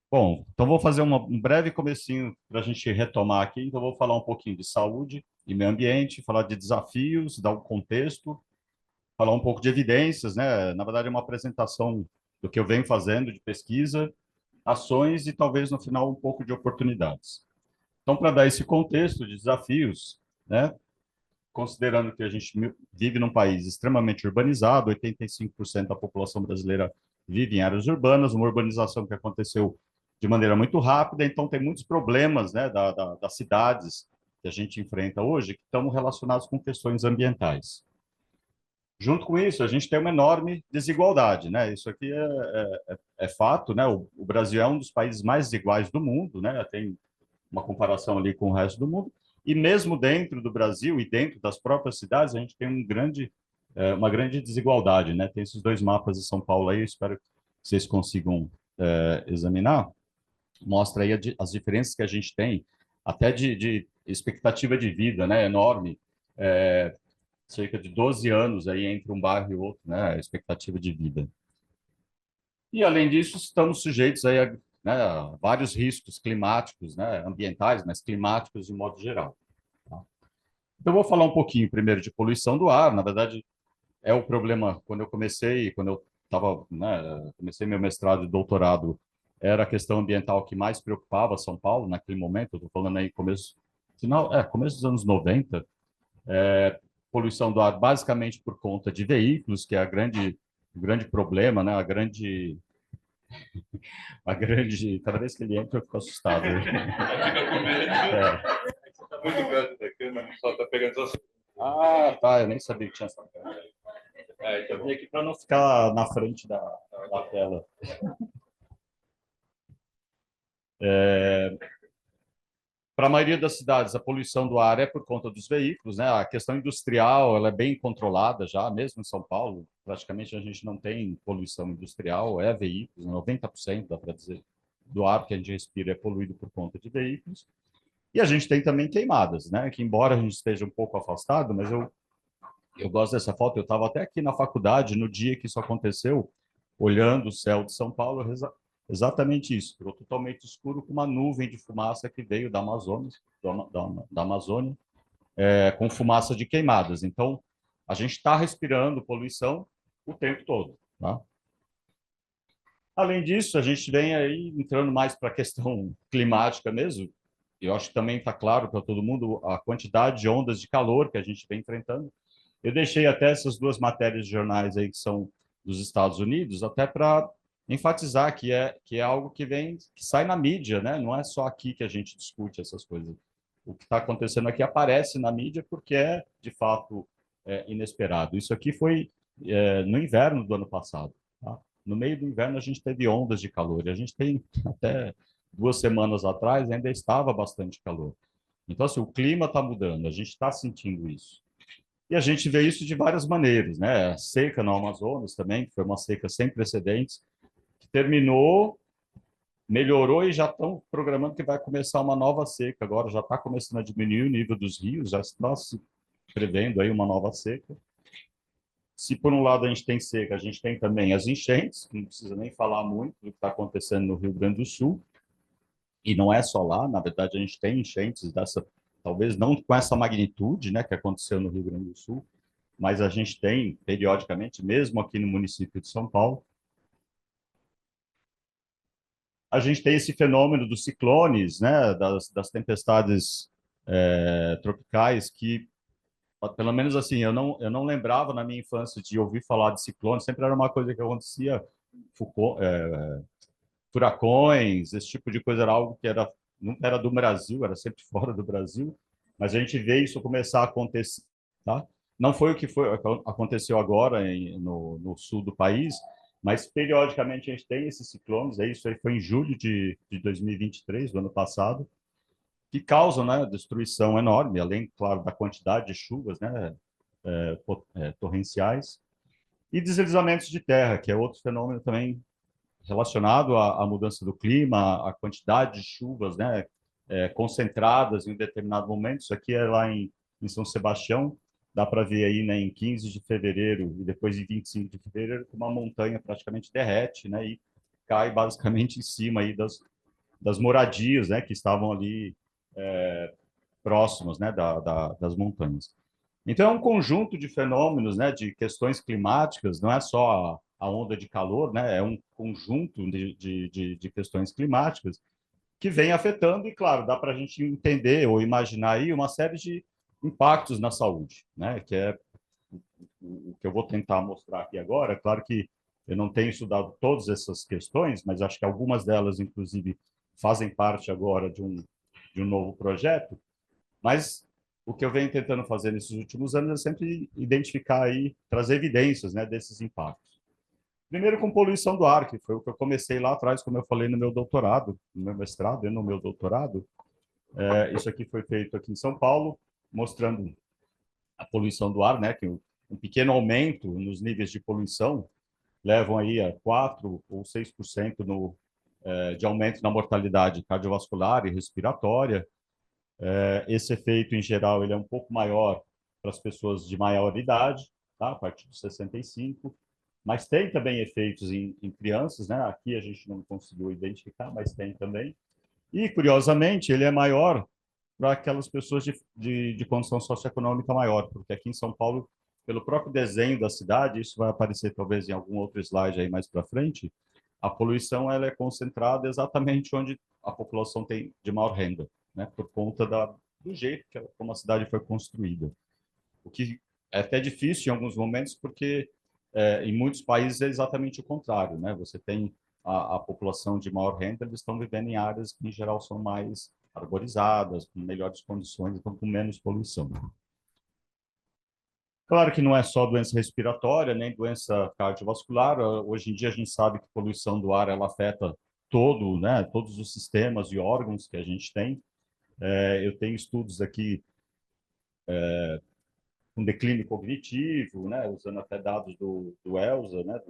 Bom, então vou fazer um breve comecinho para a gente retomar aqui. Então vou falar um pouquinho de saúde e meio ambiente, falar de desafios, dar um contexto, falar um pouco de evidências, né? Na verdade, é uma apresentação do que eu venho fazendo de pesquisa, ações e talvez no final um pouco de oportunidades. Então, para dar esse contexto de desafios, né? Considerando que a gente vive num país extremamente urbanizado, 85% da população brasileira vive em áreas urbanas, uma urbanização que aconteceu de maneira muito rápida, então tem muitos problemas, né, das cidades que a gente enfrenta hoje que estão relacionados com questões ambientais. Junto com isso, a gente tem uma enorme desigualdade, né? Isso aqui é fato, né? O Brasil é um dos países mais desiguais do mundo, né? Tem uma comparação ali com o resto do mundo. E mesmo dentro do Brasil e dentro das próprias cidades, a gente tem uma grande desigualdade, né? Tem esses dois mapas de São Paulo aí, eu espero que vocês consigam examinar. Mostra aí as diferenças que a gente tem, até de expectativa de vida, né? Enorme. Cerca de 12 anos aí entre um bairro e outro, né? A expectativa de vida. E, além disso, estamos sujeitos aí né, a vários riscos climáticos, né, ambientais, mas climáticos de modo geral. Tá? Então, eu vou falar um pouquinho primeiro de poluição do ar. Na verdade, é o problema, quando eu estava, né, comecei meu mestrado e doutorado, era a questão ambiental que mais preocupava São Paulo naquele momento. Estou falando aí começo dos anos 90. Poluição do ar basicamente por conta de veículos, que é o grande problema, né, cada vez que ele entra, eu fico assustado. Fica com medo. É. Tá muito perto daqui, mas só tá pegando só. Ah, tá, eu nem sabia que tinha essa câmera. Eu vim aqui para não ficar na frente da tela. Para a maioria das cidades, a poluição do ar é por conta dos veículos, né? A questão industrial, ela é bem controlada já, mesmo em São Paulo, praticamente a gente não tem poluição industrial, é veículos, 90% dá para dizer, do ar que a gente respira é poluído por conta de veículos. E a gente tem também queimadas, né? Que embora a gente esteja um pouco afastado, mas eu gosto dessa foto. Eu estava até aqui na faculdade no dia que isso aconteceu, olhando o céu de São Paulo, exatamente isso. Ficou totalmente escuro com uma nuvem de fumaça que veio da Amazônia, da Amazônia, com fumaça de queimadas. Então, a gente está respirando poluição o tempo todo, tá? Além disso, a gente vem aí entrando mais para a questão climática mesmo. Eu acho que também está claro para todo mundo a quantidade de ondas de calor que a gente vem enfrentando. Eu deixei até essas duas matérias de jornais aí que são dos Estados Unidos, até para enfatizar que é algo que sai na mídia, né? Não é só aqui que a gente discute essas coisas. O que está acontecendo aqui aparece na mídia porque é, de fato, inesperado. Isso aqui foi no inverno do ano passado. Tá? No meio do inverno, a gente teve ondas de calor. E a gente tem, até 2 semanas atrás, ainda estava bastante calor. Então, assim, o clima está mudando, a gente está sentindo isso. E a gente vê isso de várias maneiras, né? A seca no Amazonas também, que foi uma seca sem precedentes, que terminou, melhorou e já estão programando que vai começar uma nova seca. Agora já está começando a diminuir o nível dos rios, já está se prevendo aí uma nova seca. Se por um lado a gente tem seca, a gente tem também as enchentes, que não precisa nem falar muito do que está acontecendo no Rio Grande do Sul, e não é só lá, na verdade a gente tem enchentes dessa, talvez não com essa magnitude, né, que aconteceu no Rio Grande do Sul, mas a gente tem periodicamente, mesmo aqui no município de São Paulo, a gente tem esse fenômeno dos ciclones, né, das tempestades tropicais que pelo menos assim, eu não lembrava na minha infância de ouvir falar de ciclone, sempre era uma coisa que acontecia, Foucault, furacões, esse tipo de coisa era algo que nunca era do Brasil, era sempre fora do Brasil, mas a gente vê isso começar a acontecer, tá? Não foi aconteceu agora no sul do país, mas periodicamente a gente tem esses ciclones, isso aí foi em julho de 2023, do ano passado, que causam, né, destruição enorme, além, claro, da quantidade de chuvas, né, torrenciais, e deslizamentos de terra, que é outro fenômeno também relacionado à mudança do clima, à quantidade de chuvas, né, concentradas em um determinado momento. Isso aqui é lá em São Sebastião, dá para ver aí, né, em 15 de fevereiro e depois em 25 de fevereiro, que uma montanha praticamente derrete, né, e cai basicamente em cima aí das moradias, né, que estavam ali próximas, né, das montanhas. Então, é um conjunto de fenômenos, né, de questões climáticas, não é só a onda de calor, né, é um conjunto de questões climáticas que vem afetando, e claro, dá para a gente entender ou imaginar aí uma série de impactos na saúde, né, que é o que eu vou tentar mostrar aqui agora. Claro que eu não tenho estudado todas essas questões, mas acho que algumas delas, inclusive, fazem parte agora de um novo projeto, mas o que eu venho tentando fazer nesses últimos anos é sempre identificar aí, trazer evidências, né, desses impactos. Primeiro com poluição do ar, que foi o que eu comecei lá atrás, como eu falei no meu doutorado, no meu mestrado e no meu doutorado. Isso aqui foi feito aqui em São Paulo, mostrando a poluição do ar, né, que um pequeno aumento nos níveis de poluição levam aí a 4 ou 6% de aumento na mortalidade cardiovascular e respiratória. Esse efeito, em geral, ele é um pouco maior para as pessoas de maior idade, tá? A partir dos 65, mas tem também efeitos em crianças, né? Aqui a gente não conseguiu identificar, mas tem também. E, curiosamente, ele é maior para aquelas pessoas de condição socioeconômica maior, porque aqui em São Paulo, pelo próprio desenho da cidade, isso vai aparecer talvez em algum outro slide aí mais para frente, a poluição ela é concentrada exatamente onde a população tem de maior renda, né, por conta do jeito como a cidade foi construída. O que é até difícil em alguns momentos, porque em muitos países é exatamente o contrário, né? Você tem a população de maior renda, eles estão vivendo em áreas que, em geral, são mais arborizadas, com melhores condições, então com menos poluição. Claro que não é só doença respiratória, nem doença cardiovascular. Hoje em dia a gente sabe que a poluição do ar ela afeta né, todos os sistemas e órgãos que a gente tem. Eu tenho estudos aqui com declínio cognitivo, né, usando até dados do ELSA, né,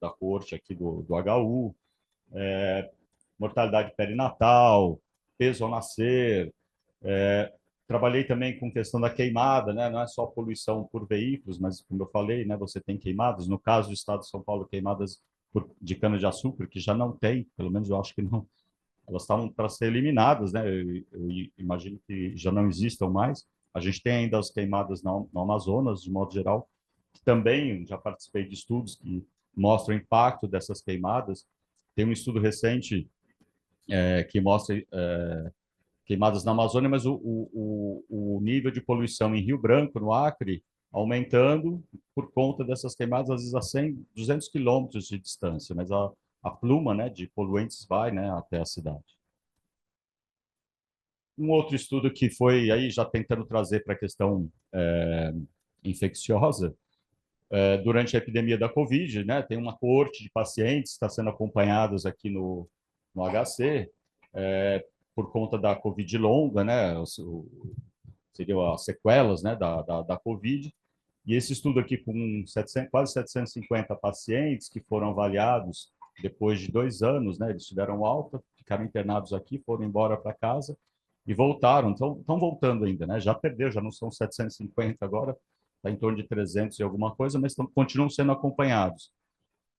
da corte aqui do HU, mortalidade perinatal, peso ao nascer. Trabalhei também com questão da queimada, né, não é só poluição por veículos, mas como eu falei, né, você tem queimadas. No caso do estado de São Paulo, queimadas de cana-de-açúcar, que já não tem, pelo menos eu acho que não, elas estavam para ser eliminadas, né? Eu imagino que já não existam mais. A gente tem ainda as queimadas no Amazonas, de modo geral, que também já participei de estudos que mostram o impacto dessas queimadas. Tem um estudo recente que mostra queimadas na Amazônia, mas o nível de poluição em Rio Branco, no Acre, aumentando por conta dessas queimadas, às vezes a 100, 200 quilômetros de distância, mas a pluma, né, de poluentes vai, né, até a cidade. Um outro estudo que foi aí já tentando trazer para a questão infecciosa, durante a epidemia da Covid, né, tem uma coorte de pacientes que está sendo acompanhados aqui no HC, por conta da Covid longa, né, seriam as sequelas, né, da Covid. E esse estudo aqui com 700, quase 750 pacientes que foram avaliados depois de 2 anos, né, eles tiveram alta, ficaram internados aqui, foram embora para casa e voltaram, estão voltando ainda, né? Já perdeu, já não são 750 agora, está em torno de 300 e alguma coisa, mas continuam sendo acompanhados.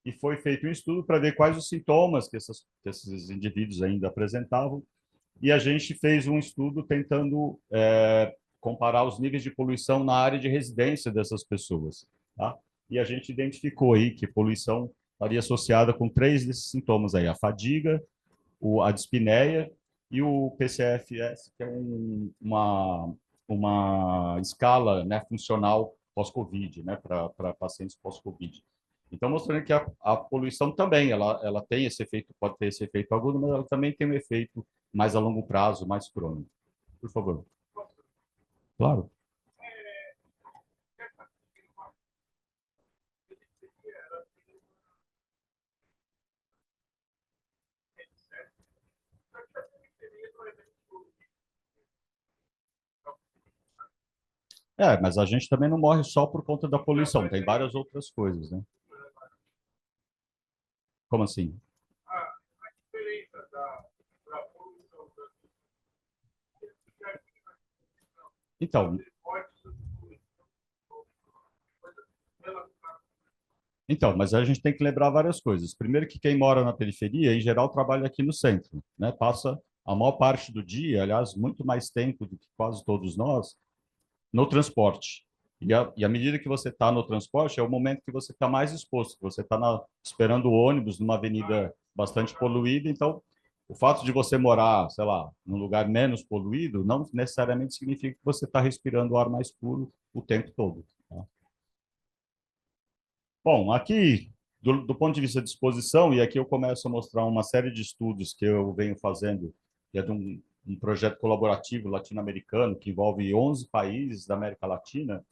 E foi feito um estudo para ver quais os sintomas que esses indivíduos ainda apresentavam, e a gente fez um estudo tentando comparar os níveis de poluição na área de residência dessas pessoas, tá? E a gente identificou aí que poluição estaria associada com 3 desses sintomas aí: a fadiga, a dispneia e o PCFS, que é uma escala, né, funcional pós-Covid, né, para pacientes pós-Covid. Então, mostrando que a poluição também, ela tem esse efeito, pode ter esse efeito agudo, mas ela também tem um efeito mais a longo prazo, mais crônico. Por favor. Claro. Mas a gente também não morre só por conta da poluição, tem várias outras coisas, né? Como assim? Então, Então, mas a gente tem que lembrar várias coisas. Primeiro que quem mora na periferia, em geral, trabalha aqui no centro, né? Passa a maior parte do dia, aliás, muito mais tempo do que quase todos nós, no transporte. E à medida que você está no transporte, é o momento que você está mais exposto, que você está esperando o ônibus numa avenida bastante poluída. Então, o fato de você morar, sei lá, num lugar menos poluído, não necessariamente significa que você está respirando o ar mais puro o tempo todo. Tá? Bom, aqui, do ponto de vista de exposição, e aqui eu começo a mostrar uma série de estudos que eu venho fazendo, que é de um projeto colaborativo latino-americano que envolve 11 países da América Latina,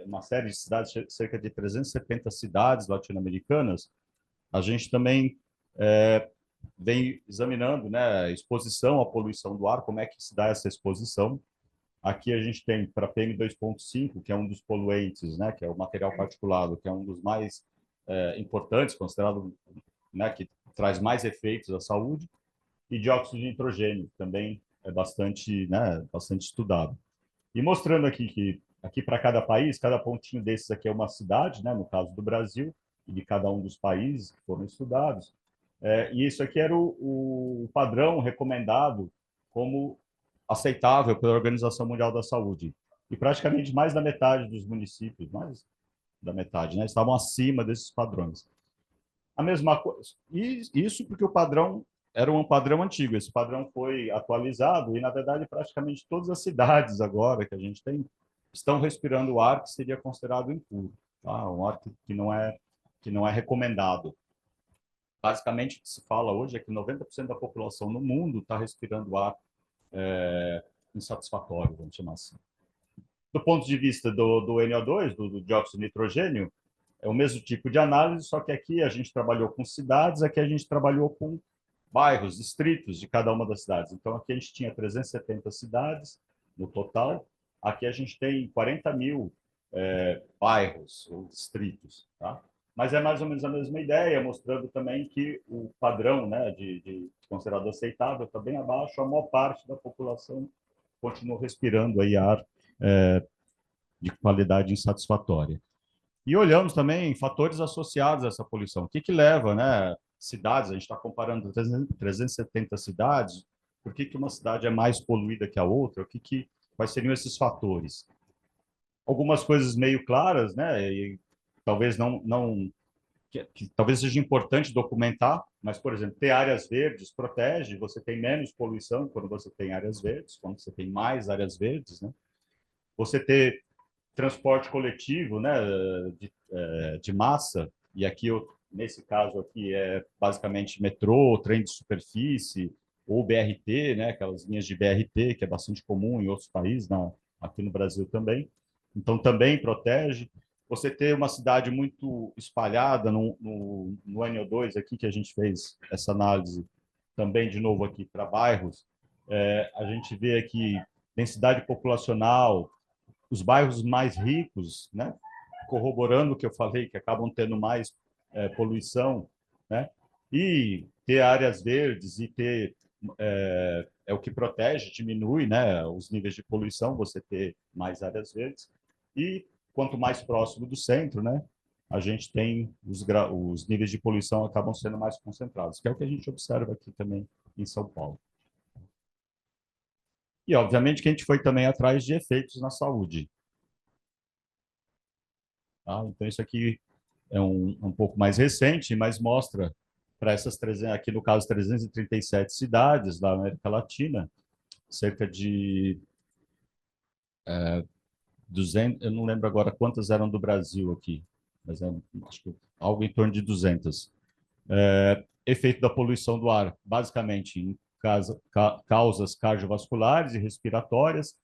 uma série de cidades, cerca de 370 cidades latino-americanas. A gente também vem examinando, né, exposição à poluição do ar, como é que se dá essa exposição. Aqui a gente tem para PM2,5, que é um dos poluentes, né, que é o material particulado, que é um dos mais importantes, considerado, né, que traz mais efeitos à saúde, e dióxido de nitrogênio, que também é bastante, né, bastante estudado. E mostrando aqui que aqui para cada pontinho desses aqui é uma cidade, né, no caso do Brasil, e de cada um dos países que foram estudados. E isso aqui era o padrão recomendado como aceitável pela Organização Mundial da Saúde. E praticamente mais da metade dos municípios, mais da metade, né, estavam acima desses padrões. A mesma coisa. E isso porque o padrão era um padrão antigo. Esse padrão foi atualizado e, na verdade, praticamente todas as cidades agora que a gente tem estão respirando o ar que seria considerado impuro, tá? Um ar que não é recomendado. Basicamente, o que se fala hoje é que 90% da população no mundo está respirando ar insatisfatório, vamos chamar assim. Do ponto de vista do NO2, do dióxido de nitrogênio, é o mesmo tipo de análise, só que aqui a gente trabalhou com cidades, aqui a gente trabalhou com bairros, distritos de cada uma das cidades. Então, aqui a gente tinha 370 cidades no total, aqui a gente tem 40 mil bairros ou distritos, tá? Mas é mais ou menos a mesma ideia, mostrando também que o padrão, né, de considerado aceitável está bem abaixo, a maior parte da população continua respirando aí ar de qualidade insatisfatória. E olhamos também fatores associados a essa poluição. O que leva, né, cidades, a gente está comparando 370 cidades, por que uma cidade é mais poluída que a outra? Quais seriam esses fatores? Algumas coisas meio claras, né, e talvez que talvez seja importante documentar, mas, por exemplo, ter áreas verdes protege, você tem menos poluição quando você tem áreas verdes, quando você tem mais áreas verdes, né? Você ter transporte coletivo, né, de massa, e aqui, nesse caso aqui, é basicamente metrô, trem de superfície, ou BRT, né, aquelas linhas de BRT, que é bastante comum em outros países, aqui no Brasil também. Então, também protege. Você ter uma cidade muito espalhada no NO2, aqui que a gente fez essa análise, também, de novo, aqui para bairros, a gente vê aqui densidade populacional, os bairros mais ricos, né, corroborando o que eu falei, que acabam tendo mais poluição, né, e ter áreas verdes e ter é o que protege, diminui, né, os níveis de poluição, você ter mais áreas verdes. E quanto mais próximo do centro, né, a gente tem os níveis de poluição acabam sendo mais concentrados, que é o que a gente observa aqui também em São Paulo. E, obviamente, que a gente foi também atrás de efeitos na saúde. Tá? Então, isso aqui é um pouco mais recente, mas mostra para essas 300, aqui no caso 337 cidades da América Latina, cerca de 200, eu não lembro agora quantas eram do Brasil aqui, mas acho que algo em torno de 200. Efeito da poluição do ar, basicamente em causas cardiovasculares e respiratórias.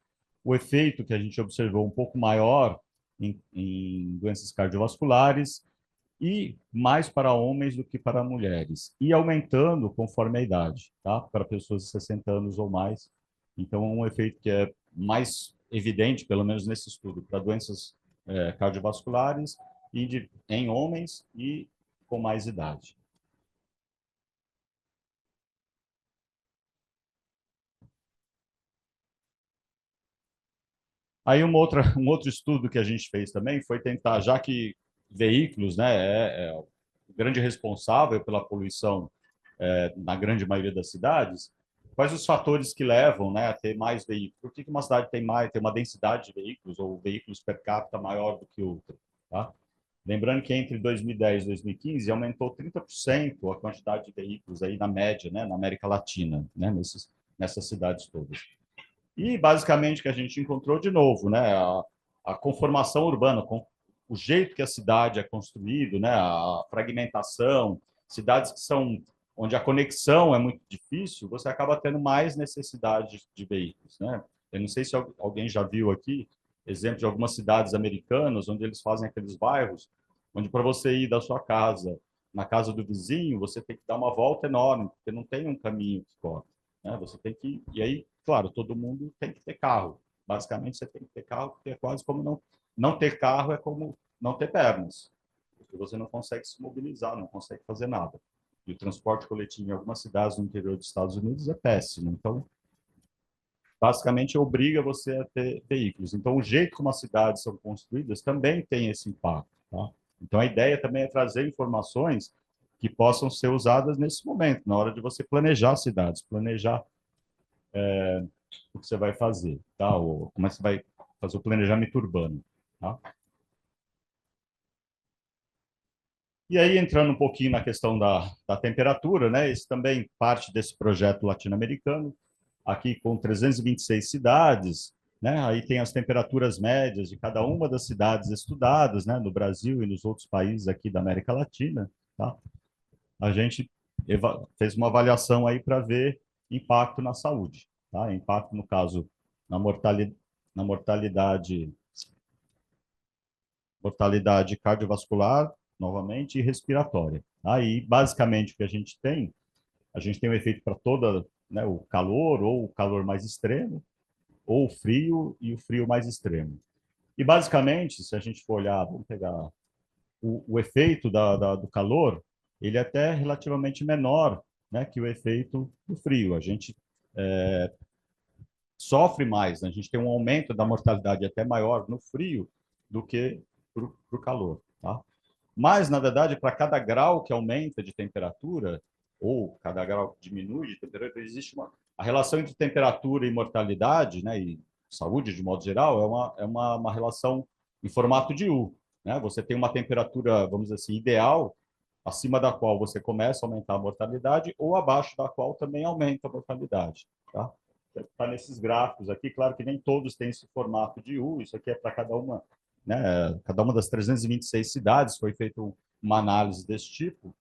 O efeito que a gente observou um pouco maior em doenças cardiovasculares, e mais para homens do que para mulheres, e aumentando conforme a idade, tá? Para pessoas de 60 anos ou mais. Então, é um efeito que é mais evidente, pelo menos nesse estudo, para doenças cardiovasculares em homens e com mais idade. Aí um outro estudo que a gente fez também foi tentar, já que veículos, né, é o grande responsável pela poluição na grande maioria das cidades, quais os fatores que levam, né, a ter mais veículos? Por que uma cidade tem uma densidade de veículos ou veículos per capita maior do que outra? Tá? Lembrando que entre 2010 e 2015 aumentou 30% a quantidade de veículos aí na média, né, na América Latina, né, nessas cidades todas. E basicamente o que a gente encontrou de novo, né, a conformação urbana, o jeito que a cidade é construída, né, a fragmentação, cidades que são onde a conexão é muito difícil, você acaba tendo mais necessidade de veículos, né? Eu não sei se alguém já viu aqui exemplo de algumas cidades americanas onde eles fazem aqueles bairros onde para você ir da sua casa na casa do vizinho, você tem que dar uma volta enorme, porque não tem um caminho que corta, né? Você tem que e aí, claro, todo mundo tem que ter carro. Basicamente, você tem que ter carro, porque é quase como não ter carro é como não ter pernas, porque você não consegue se mobilizar, não consegue fazer nada. E o transporte coletivo em algumas cidades no interior dos Estados Unidos é péssimo. Então, basicamente, obriga você a ter veículos. Então, o jeito como as cidades são construídas também tem esse impacto. Tá? Então, a ideia também é trazer informações que possam ser usadas nesse momento, na hora de você planejar cidades, planejar o que você vai fazer, tá? Ou como é que você vai fazer o planejamento urbano, tá? E aí, entrando um pouquinho na questão da temperatura, né? Esse também parte desse projeto latino-americano, aqui com 326 cidades, né? Aí tem as temperaturas médias de cada uma das cidades estudadas, né? No Brasil e nos outros países aqui da América Latina, tá? A gente fez uma avaliação aí para ver impacto na saúde, tá? Impacto, no caso, na mortalidade, na mortalidade cardiovascular, novamente, e respiratória. Aí, basicamente, o que a gente tem um efeito para toda, né, o calor, ou o calor mais extremo, ou o frio e o frio mais extremo. E, basicamente, se a gente for olhar, vamos pegar o efeito do calor, ele é até relativamente menor, né, que o efeito do frio. A gente sofre mais, né? A gente tem um aumento da mortalidade até maior no frio do que para o calor, tá? Mas, na verdade, para cada grau que aumenta de temperatura, ou cada grau que diminui de temperatura, existe a relação entre temperatura e mortalidade, né, e saúde de modo geral, uma relação em formato de U. Né? Você tem uma temperatura, vamos dizer assim, ideal, acima da qual você começa a aumentar a mortalidade, ou abaixo da qual também aumenta a mortalidade. Tá? Está nesses gráficos aqui, claro que nem todos têm esse formato de U, isso aqui é para cada uma, né? Cada uma das 326 cidades foi feita uma análise desse tipo.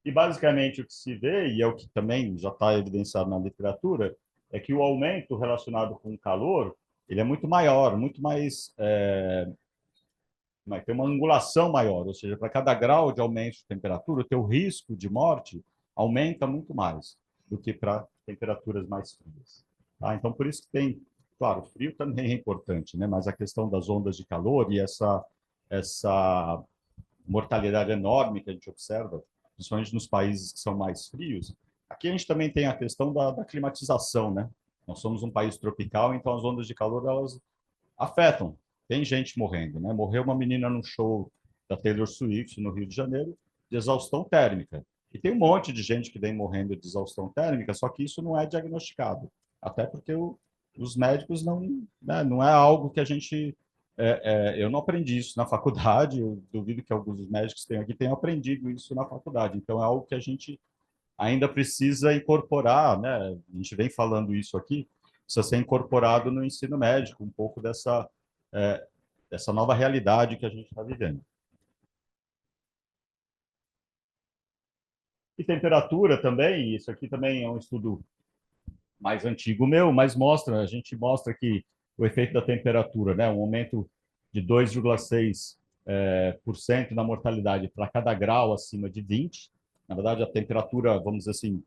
E basicamente o que se vê, e é o que também já está evidenciado na literatura, é que o aumento relacionado com o calor ele é muito maior, muito mais tem uma angulação maior, ou seja, para cada grau de aumento de temperatura, o teu risco de morte aumenta muito mais do que para temperaturas mais frias. Tá? Então, por isso que tem, claro, o frio também é importante, né? Mas a questão das ondas de calor e essa mortalidade enorme que a gente observa, principalmente nos países que são mais frios, aqui a gente também tem a questão da climatização, né? Nós somos um país tropical, então as ondas de calor elas afetam. Tem gente morrendo, né? Morreu uma menina no show da Taylor Swift no Rio de Janeiro de exaustão térmica. E tem um monte de gente que vem morrendo de exaustão térmica, só que isso não é diagnosticado. Até porque os médicos não, né, não é algo que a gente. Eu não aprendi isso na faculdade, eu duvido que alguns dos médicos que tenham aqui tenham aprendido isso na faculdade. Então, é algo que a gente ainda precisa incorporar, né? A gente vem falando isso aqui, precisa ser incorporado no ensino médico, um pouco é, dessa nova realidade que a gente está vivendo. E temperatura também, isso aqui também é um estudo mais antigo meu, mas a gente mostra que o efeito da temperatura, né, um aumento de 2,6 por cento na mortalidade para cada grau acima de 20. Na verdade, a temperatura, vamos dizer assim,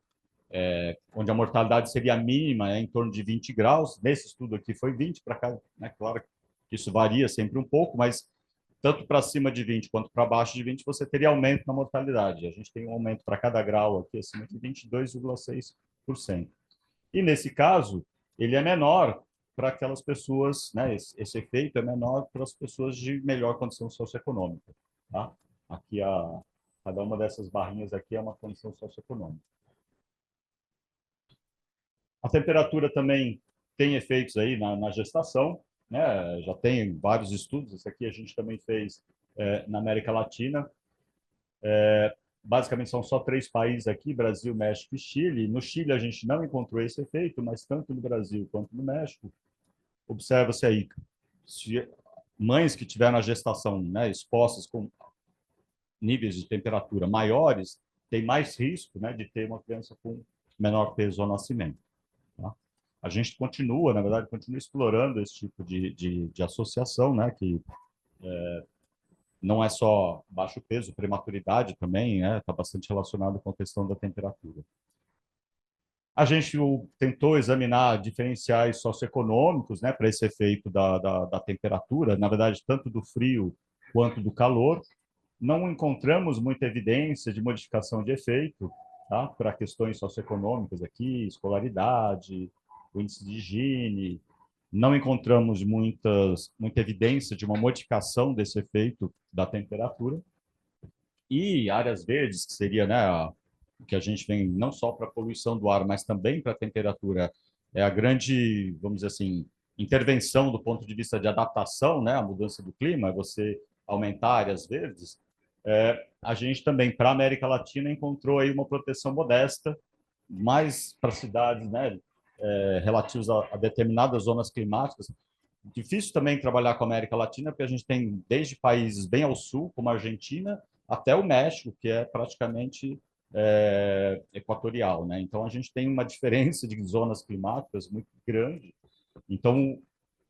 onde a mortalidade seria mínima, é em torno de 20 graus. Nesse estudo aqui foi 20 para cada, né? Claro que isso varia sempre um pouco, mas tanto para cima de 20 quanto para baixo de 20 você teria aumento na mortalidade. A gente tem um aumento para cada grau aqui acima de 22,6%. E nesse caso, ele é menor para aquelas pessoas, né? Esse efeito é menor para as pessoas de melhor condição socioeconômica. tá? Aqui, cada uma dessas barrinhas aqui é uma condição socioeconômica. A temperatura também tem efeitos aí na gestação, né? Já tem vários estudos, esse aqui a gente também fez na América Latina. Basicamente são só 3 países aqui, Brasil, México e Chile. No Chile a gente não encontrou esse efeito, mas tanto no Brasil quanto no México, observa-se aí, se mães que tiveram a gestação, né, expostas com níveis de temperatura maiores, têm mais risco, né, de ter uma criança com menor peso ao nascimento. Tá? A gente continua, na verdade, continua explorando esse tipo de associação, né, que não é só baixo peso, prematuridade também, está bastante relacionado com a questão da temperatura. A gente tentou examinar diferenciais socioeconômicos, né, para esse efeito da temperatura, na verdade, tanto do frio quanto do calor. Não encontramos muita evidência de modificação de efeito, tá, para questões socioeconômicas aqui, escolaridade, o índice de higiene. Não encontramos muita evidência de uma modificação desse efeito da temperatura. E áreas verdes, que seria, né, o que a gente vem não só para a poluição do ar, mas também para a temperatura, é a grande, vamos dizer assim, intervenção do ponto de vista de adaptação, né, à mudança do clima, é você aumentar áreas verdes. A gente também, para a América Latina, encontrou aí uma proteção modesta, mais para cidades, né, relativas a determinadas zonas climáticas. Difícil também trabalhar com a América Latina, porque a gente tem desde países bem ao sul, como a Argentina, até o México, que é praticamente equatorial, né? Então a gente tem uma diferença de zonas climáticas muito grande. Então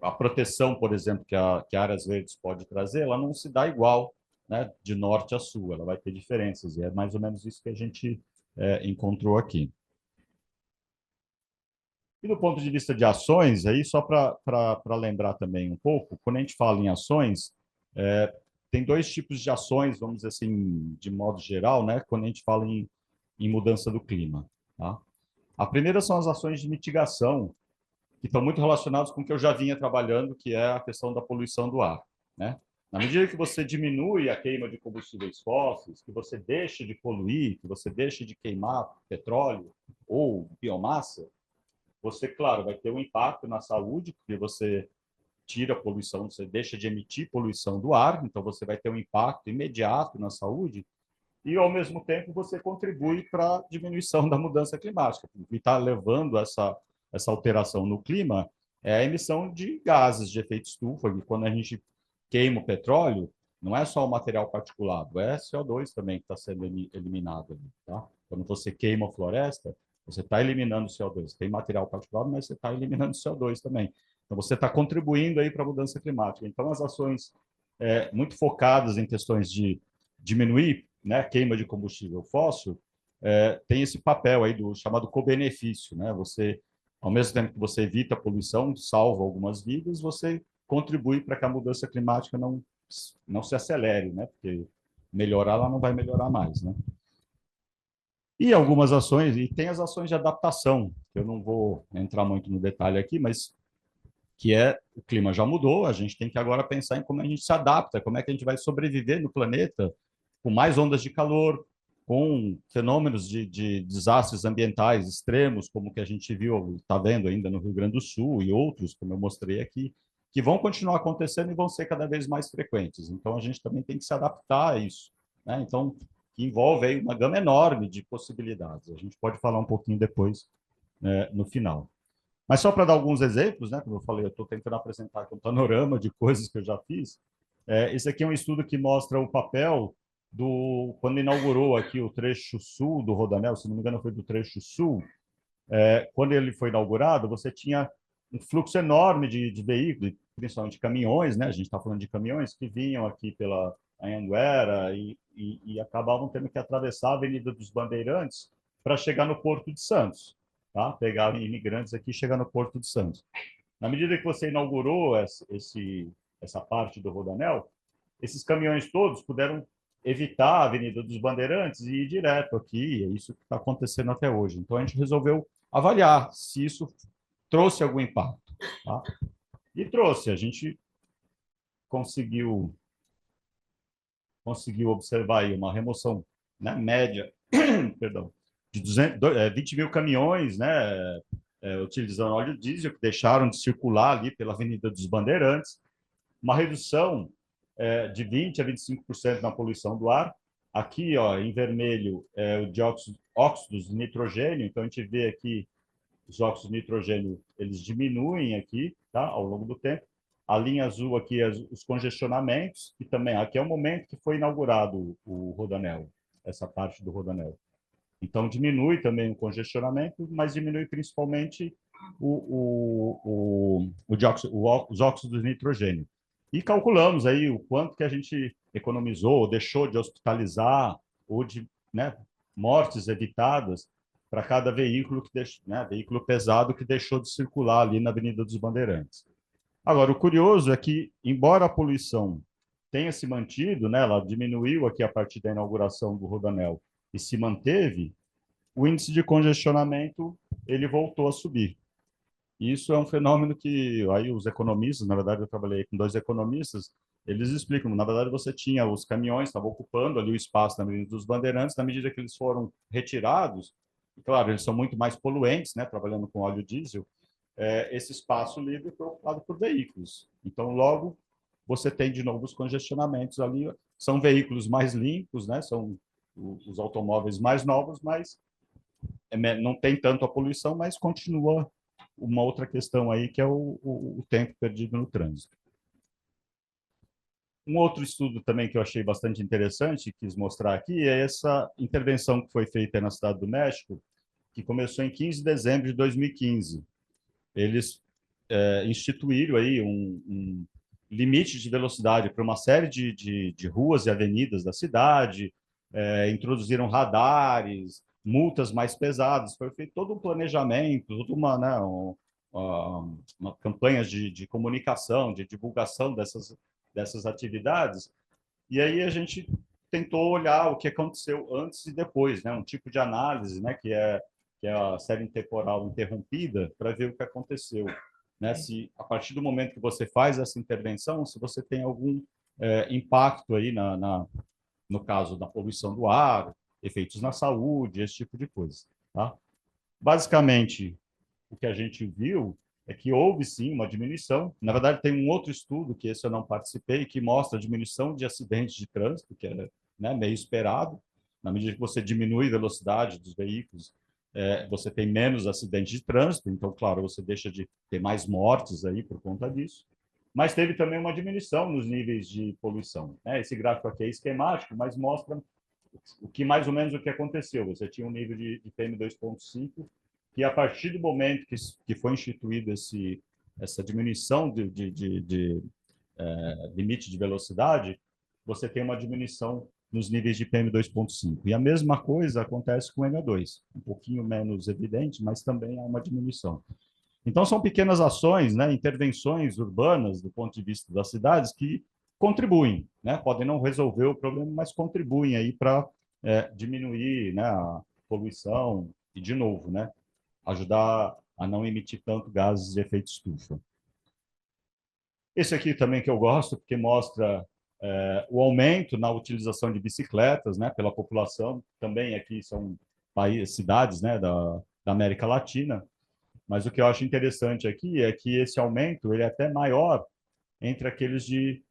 a proteção, por exemplo, que a áreas verdes pode trazer, ela não se dá igual, né, de norte a sul, ela vai ter diferenças, e é mais ou menos isso que a gente encontrou aqui. E do ponto de vista de ações, aí só para lembrar também um pouco, quando a gente fala em ações, tem 2 tipos de ações, vamos dizer assim, de modo geral, né, quando a gente fala em mudança do clima. Tá? A primeira são as ações de mitigação, que estão muito relacionadas com o que eu já vinha trabalhando, que é a questão da poluição do ar. Né? Na medida que você diminui a queima de combustíveis fósseis, que você deixa de poluir, que você deixa de queimar petróleo ou biomassa, você, claro, vai ter um impacto na saúde, porque você tira a poluição, você deixa de emitir poluição do ar, então você vai ter um impacto imediato na saúde, e, ao mesmo tempo, você contribui para a diminuição da mudança climática. O que está levando essa alteração no clima é a emissão de gases de efeito estufa, e quando a gente queima o petróleo, não é só o material particulado, é CO2 também que está sendo eliminado. Tá? Quando você queima a floresta, você está eliminando CO2. Tem material particulado, mas você está eliminando CO2 também. Então, você está contribuindo aí para a mudança climática. Então, as ações muito focadas em questões de diminuir, né, queima de combustível fóssil, tem esse papel aí do chamado co-benefício, né? Você, ao mesmo tempo que você evita a poluição, salva algumas vidas, você contribui para que a mudança climática não se acelere, né? Porque melhorar ela não vai melhorar mais, né? E algumas ações, e tem as ações de adaptação, que eu não vou entrar muito no detalhe aqui, mas que o clima já mudou, a gente tem que agora pensar em como a gente se adapta, como é que a gente vai sobreviver no planeta com mais ondas de calor, com fenômenos de desastres ambientais extremos, como que a gente viu, está vendo ainda no Rio Grande do Sul e outros, como eu mostrei aqui, que vão continuar acontecendo e vão ser cada vez mais frequentes. Então, a gente também tem que se adaptar a isso. Né? Então, que envolve aí uma gama enorme de possibilidades. A gente pode falar um pouquinho depois, no final. Mas só para dar alguns exemplos, né, como eu falei, eu estou tentando apresentar aqui um panorama de coisas que eu já fiz. Esse aqui é um estudo que mostra o papel quando inaugurou aqui o trecho sul do Rodoanel, se não me engano foi do trecho sul. Quando ele foi inaugurado, você tinha um fluxo enorme de veículos, principalmente caminhões, né? A gente está falando de caminhões que vinham aqui pela Anhanguera e acabavam tendo que atravessar a Avenida dos Bandeirantes para chegar no Porto de Santos. Tá? Pegar imigrantes aqui e chegar no Porto de Santos. Na medida que você inaugurou essa parte do Rodoanel, esses caminhões todos puderam evitar a Avenida dos Bandeirantes e ir direto aqui, é isso que está acontecendo até hoje. Então, a gente resolveu avaliar se isso trouxe algum impacto. Tá? E trouxe, a gente conseguiu conseguiu observar aí uma remoção, né, média, perdão, de 20 mil caminhões, né, utilizando óleo diesel, que deixaram de circular ali pela Avenida dos Bandeirantes, uma redução de 20% a 25% na poluição do ar. Aqui, ó, em vermelho, é o óxidos de nitrogênio, então a gente vê aqui os óxidos de nitrogênio, eles diminuem aqui, tá, ao longo do tempo. A linha azul aqui é os congestionamentos, e também aqui é o momento que foi inaugurado o Rodoanel, essa parte do Rodoanel. Então, diminui também o congestionamento, mas diminui principalmente os óxidos de nitrogênio. E calculamos aí o quanto que a gente economizou, ou deixou de hospitalizar, ou de, né, mortes evitadas para cada veículo, veículo pesado que deixou de circular ali na Avenida dos Bandeirantes. Agora, o curioso é que, embora a poluição tenha se mantido, né, ela diminuiu aqui a partir da inauguração do Rodoanel e se manteve, o índice de congestionamento ele voltou a subir. Isso é um fenômeno que aí os economistas, na verdade eu trabalhei com dois economistas, eles explicam, na verdade você tinha os caminhões, estavam ocupando ali o espaço na Avenida dos Bandeirantes, na medida que eles foram retirados, e claro, eles são muito mais poluentes, né, trabalhando com óleo diesel, esse espaço livre foi ocupado por veículos. Então, logo, você tem de novo os congestionamentos ali, são veículos mais limpos, né, são os automóveis mais novos, mas não tem tanto a poluição, mas continua uma outra questão aí, que é o tempo perdido no trânsito. Um outro estudo também que eu achei bastante interessante, quis mostrar aqui, é essa intervenção que foi feita na Cidade do México, que começou em 15 de dezembro de 2015. Eles instituíram aí um limite de velocidade para uma série de ruas e avenidas da cidade, introduziram radares, multas mais pesadas, foi feito todo um planejamento, toda uma campanha de comunicação, de divulgação dessas atividades, e aí a gente tentou olhar o que aconteceu antes e depois, né, um tipo de análise, né, que é a série temporal interrompida, para ver o que aconteceu, né, se a partir do momento que você faz essa intervenção, se você tem algum impacto aí no caso da poluição do ar, efeitos na saúde, esse tipo de coisa, tá? Basicamente, o que a gente viu é que houve sim uma diminuição. Na verdade, tem um outro estudo que esse eu não participei, que mostra a diminuição de acidentes de trânsito, que é, né, meio esperado. Na medida que você diminui a velocidade dos veículos, você tem menos acidentes de trânsito. Então, claro, você deixa de ter mais mortes aí por conta disso. Mas teve também uma diminuição nos níveis de poluição, né? Esse gráfico aqui é esquemático, mas mostra o que mais ou menos o que aconteceu. Você tinha um nível de PM2,5 que a partir do momento que foi instituído essa diminuição de limite de velocidade, você tem uma diminuição nos níveis de PM2,5. E a mesma coisa acontece com o NO2, um pouquinho menos evidente, mas também há uma diminuição. Então, são pequenas ações, né, intervenções urbanas, do ponto de vista das cidades, que contribuem, né, podem não resolver o problema, mas contribuem aí para diminuir, né, a poluição e, de novo, né, ajudar a não emitir tanto gases de efeito estufa. Esse aqui também que eu gosto, porque mostra o aumento na utilização de bicicletas, né, pela população. Também aqui são cidades, né, da América Latina. Mas o que eu acho interessante aqui é que esse aumento ele é até maior entre aqueles de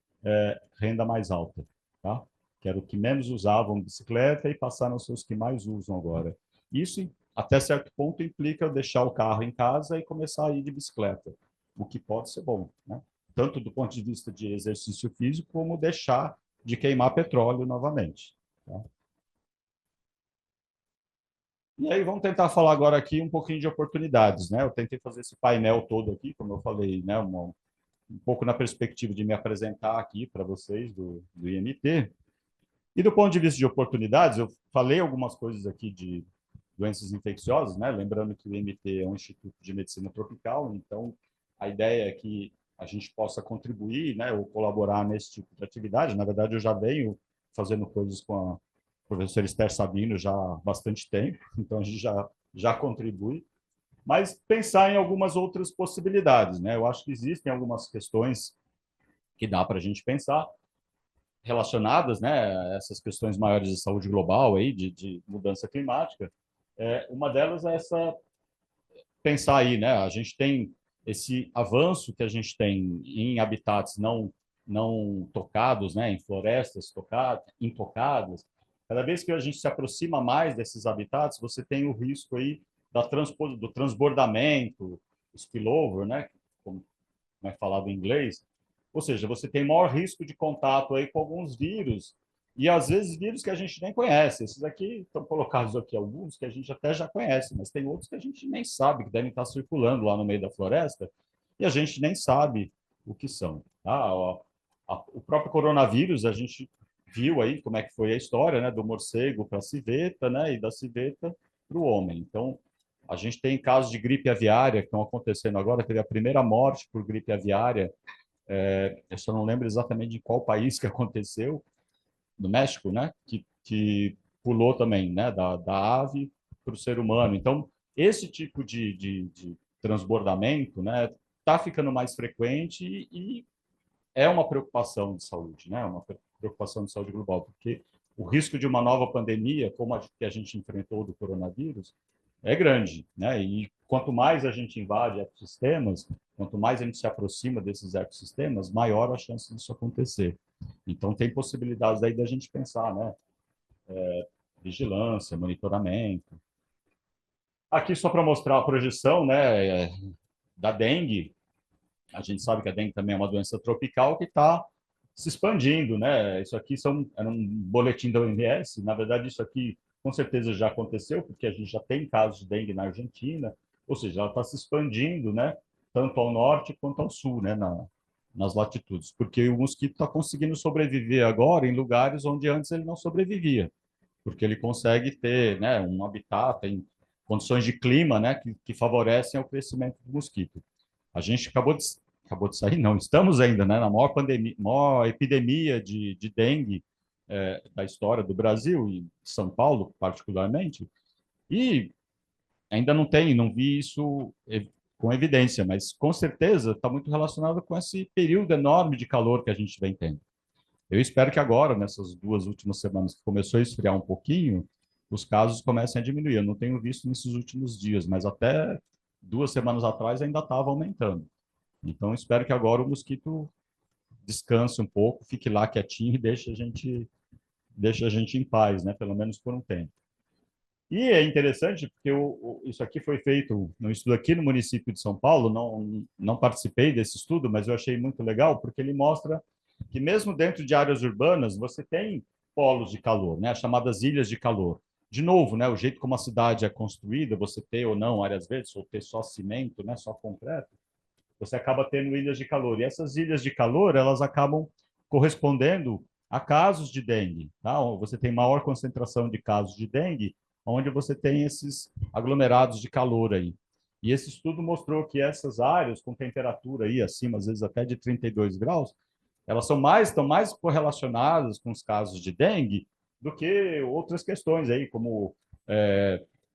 renda mais alta, tá? Que era o que menos usavam bicicleta e passaram a ser os que mais usam agora. Isso, até certo ponto, implica deixar o carro em casa e começar a ir de bicicleta, o que pode ser bom, né? Tanto do ponto de vista de exercício físico, como deixar de queimar petróleo novamente. Tá? E aí vamos tentar falar agora aqui um pouquinho de oportunidades, né? Eu tentei fazer esse painel todo aqui, como eu falei, né? Um pouco na perspectiva de me apresentar aqui para vocês do IMT. E do ponto de vista de oportunidades, eu falei algumas coisas aqui de doenças infecciosas, né? Lembrando que o IMT é um instituto de medicina tropical, então a ideia é que a gente possa contribuir, né, ou colaborar nesse tipo de atividade. Na verdade, eu já venho fazendo coisas com a professora Esther Sabino já há bastante tempo, então a gente já contribui. Mas pensar em algumas outras possibilidades, né? Eu acho que existem algumas questões que dá para a gente pensar. relacionadas, né, a essas questões maiores de saúde global aí, de mudança climática. Uma delas é essa pensar aí, né? A gente tem esse avanço que a gente tem em habitats não tocados, né? Em florestas tocadas, intocadas. Cada vez que a gente se aproxima mais desses habitats, você tem o risco aí do transbordamento, spillover, né? Como é falado em inglês. Ou seja, você tem maior risco de contato aí com alguns vírus e às vezes vírus que a gente nem conhece. Esses aqui estão colocados aqui alguns que a gente até já conhece, mas tem outros que a gente nem sabe que devem estar circulando lá no meio da floresta e a gente nem sabe o que são. Tá? O próprio coronavírus a gente viu aí como é que foi a história, né, do morcego para a civeta, né, e da civeta para o homem. Então a gente tem casos de gripe aviária que estão acontecendo agora. Teve a primeira morte por gripe aviária. Eu só não lembro exatamente de qual país que aconteceu, no México, né? Que pulou também, né? Da ave para o ser humano. Então, esse tipo de transbordamento, né? Está ficando mais frequente e é uma preocupação de saúde, né? Uma preocupação de saúde global, porque o risco de uma nova pandemia, como a que a gente enfrentou do coronavírus, é grande, né? E quanto mais a gente invade ecossistemas, quanto mais a gente se aproxima desses ecossistemas, maior a chance disso acontecer. Então, tem possibilidades aí da gente pensar, né? Vigilância, monitoramento. Aqui, só para mostrar a projeção, né, da dengue. A gente sabe que a dengue também é uma doença tropical que está se expandindo, né? Isso aqui era um boletim da OMS. Na verdade, isso aqui com certeza já aconteceu, porque a gente já tem casos de dengue na Argentina, ou seja, ela está se expandindo, né? Tanto ao norte quanto ao sul, né? Nas latitudes, porque o mosquito está conseguindo sobreviver agora em lugares onde antes ele não sobrevivia, porque ele consegue ter, né, um habitat, tem condições de clima, né, que favorecem o crescimento do mosquito. A gente acabou de sair, não, estamos ainda, né, na maior pandemia, maior epidemia de dengue da história do Brasil e de São Paulo, particularmente, e ainda não vi isso com evidência, mas com certeza está muito relacionado com esse período enorme de calor que a gente vem tendo. Eu espero que agora, nessas 2 últimas semanas que começou a esfriar um pouquinho, os casos comecem a diminuir. Eu não tenho visto nesses últimos dias, mas até 2 semanas atrás ainda estava aumentando. Então, espero que agora o mosquito descanse um pouco, fique lá quietinho e deixe a gente em paz, né? Pelo menos por um tempo. E é interessante porque isso aqui foi feito no estudo aqui no município de São Paulo. Não participei desse estudo, mas eu achei muito legal porque ele mostra que mesmo dentro de áreas urbanas você tem polos de calor, né? As chamadas ilhas de calor. De novo, né? O jeito como a cidade é construída, você ter ou não áreas verdes, ou ter só cimento, né? Só concreto, você acaba tendo ilhas de calor. E essas ilhas de calor, elas acabam correspondendo a casos de dengue. Tá? Você tem maior concentração de casos de dengue, onde você tem esses aglomerados de calor aí. E esse estudo mostrou que essas áreas com temperatura aí acima, às vezes até de 32 graus, elas estão mais correlacionadas com os casos de dengue do que outras questões aí, como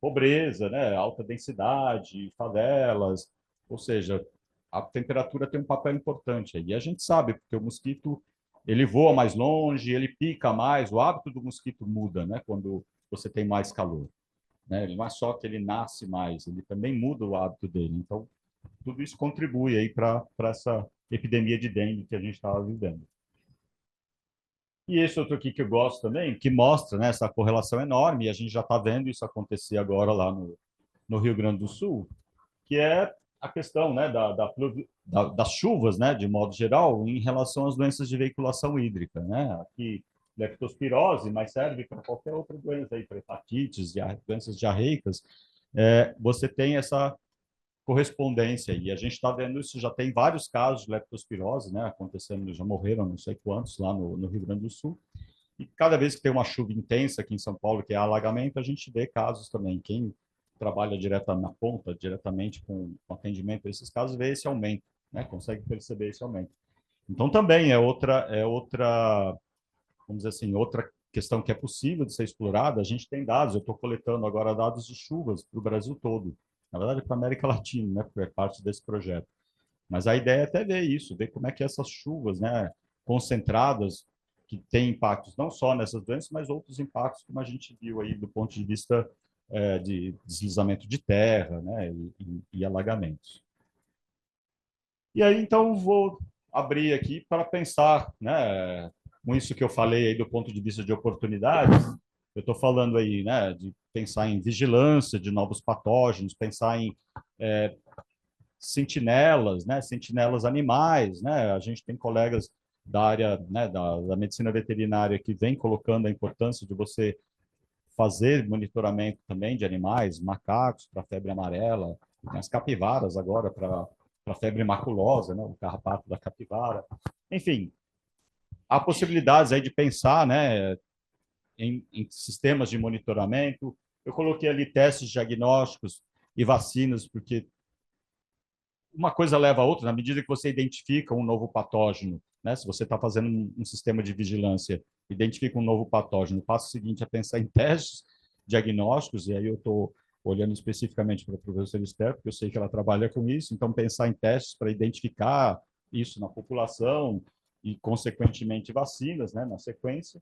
pobreza, né, alta densidade, favelas, ou seja, a temperatura tem um papel importante aí. E a gente sabe, porque o mosquito ele voa mais longe, ele pica mais, o hábito do mosquito muda, né, quando você tem mais calor. Né? Ele não é só que ele nasce mais, ele também muda o hábito dele. Então, tudo isso contribui aí para essa epidemia de dengue que a gente estava vivendo. E esse outro aqui que eu gosto também, que mostra, né, essa correlação enorme, e a gente já está vendo isso acontecer agora lá no Rio Grande do Sul, que é a questão, né, das chuvas, né, de modo geral, em relação às doenças de veiculação hídrica, né? Aqui, leptospirose, mas serve para qualquer outra doença, aí, para hepatites, doenças diarreicas, você tem essa correspondência, e a gente está vendo isso, já tem vários casos de leptospirose, né, acontecendo, já morreram não sei quantos lá no Rio Grande do Sul, e cada vez que tem uma chuva intensa aqui em São Paulo, que é alagamento, a gente vê casos também. Quem trabalha na ponta, diretamente com atendimento a esses casos, vê esse aumento, né? Consegue perceber esse aumento. Então, também é outra, vamos dizer assim, outra questão que é possível de ser explorada. A gente tem dados, eu estou coletando agora dados de chuvas para o Brasil todo, na verdade, para a América Latina, né? Porque é parte desse projeto. Mas a ideia é até ver isso, ver como é que essas chuvas, né, concentradas, que tem impactos não só nessas doenças, mas outros impactos, como a gente viu aí do ponto de vista de deslizamento de terra, né, e alagamentos. E aí, então, vou abrir aqui para pensar, né, com isso que eu falei aí do ponto de vista de oportunidades, eu estou falando aí, né, de pensar em vigilância de novos patógenos, pensar em sentinelas, né, sentinelas animais, né, a gente tem colegas da área, né, da medicina veterinária que vem colocando a importância de você fazer monitoramento também de animais, macacos para febre amarela, as capivaras agora para febre maculosa, né, o carrapato da capivara. Enfim, há possibilidades aí de pensar, né, em sistemas de monitoramento. Eu coloquei ali testes diagnósticos e vacinas, porque uma coisa leva a outra, na medida que você identifica um novo patógeno, né? Se você está fazendo um sistema de vigilância, identifica um novo patógeno, o passo seguinte é pensar em testes diagnósticos, e aí eu estou olhando especificamente para a professora Esther, porque eu sei que ela trabalha com isso, então pensar em testes para identificar isso na população e, consequentemente, vacinas, né, na sequência.